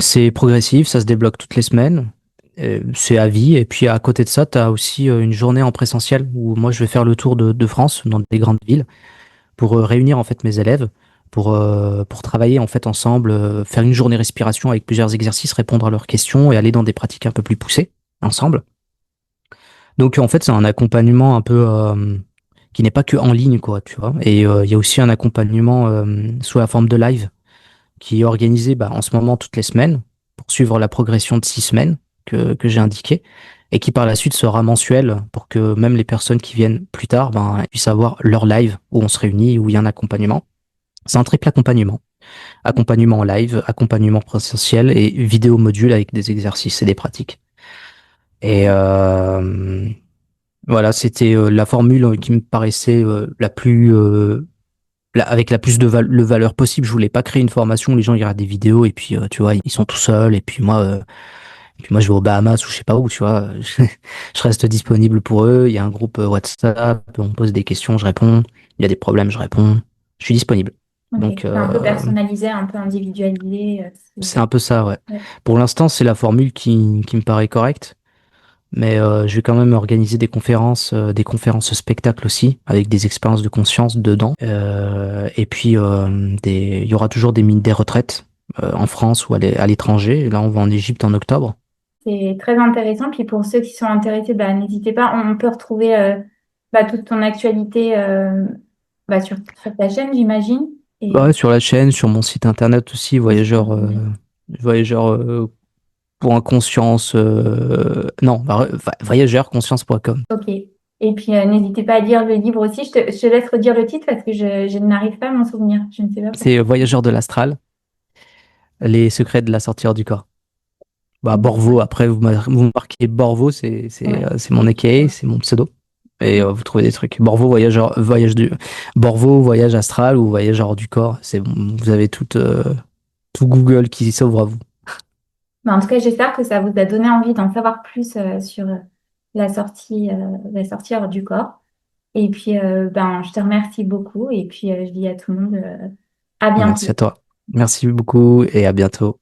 C'est progressif, ça se débloque toutes les semaines. C'est à vie. Et puis, à côté de ça, t'as aussi une journée en présentiel où moi, je vais faire le tour de France dans des grandes villes pour réunir, en fait, mes élèves. Pour travailler en fait ensemble, faire une journée respiration avec plusieurs exercices, répondre à leurs questions et aller dans des pratiques un peu plus poussées ensemble. Donc en fait, c'est un accompagnement un peu qui n'est pas que en ligne, quoi, tu vois. Et il y a aussi un accompagnement sous la forme de live qui est organisé bah, en ce moment toutes les semaines pour suivre la progression de 6 semaines que j'ai indiqué et qui par la suite sera mensuel pour que même les personnes qui viennent plus tard ben, puissent avoir leur live où on se réunit, où il y a un accompagnement. C'est un triple accompagnement. Accompagnement en live, accompagnement présentiel et vidéo module avec des exercices et des pratiques. Et voilà, c'était la formule qui me paraissait avec la plus de valeur possible. Je voulais pas créer une formation où les gens ils regardent des vidéos et puis tu vois ils sont tout seuls et puis moi je vais aux Bahamas ou je sais pas où, tu vois. Je reste disponible pour eux. Il y a un groupe WhatsApp, on me pose des questions, je réponds. Il y a des problèmes, je réponds. Je suis disponible. Ok. Donc C'est un peu personnalisé, un peu individualisé. c'est un peu ça, ouais. Ouais. Pour l'instant, c'est la formule qui me paraît correcte. Mais je vais quand même organiser des conférences spectacles aussi, avec des expériences de conscience dedans. Et puis, il y aura toujours des retraites en France ou à l'étranger. Là, on va en Égypte en octobre. C'est très intéressant. Puis pour ceux qui sont intéressés, bah, n'hésitez pas. On peut retrouver bah, toute ton actualité bah, sur ta chaîne, j'imagine. Bah Et ouais, sur la chaîne, sur mon site internet aussi, oui, sur voyageur pour un conscience, non, bah, voyageurconscience.com. Ok. Et puis n'hésitez pas à lire le livre aussi. Je te laisse redire le titre parce que je n'arrive pas à m'en souvenir. Je ne sais pas C'est pourquoi. Voyageur de l'astral, les secrets de la sortie hors du corps. Bah, Borvo, après, vous marquez Borvo, Ouais. c'est mon AKA, c'est mon pseudo. Et vous trouvez des trucs. Borvo, Borvo, voyage astral ou voyage hors du corps. Vous avez tout Google qui s'ouvre à vous. Mais en tout cas, j'espère que ça vous a donné envie d'en savoir plus sur la sortie hors du corps. Et puis, ben, je te remercie beaucoup. Et puis, je dis à tout le monde à Merci bientôt. à toi. Merci beaucoup et à bientôt.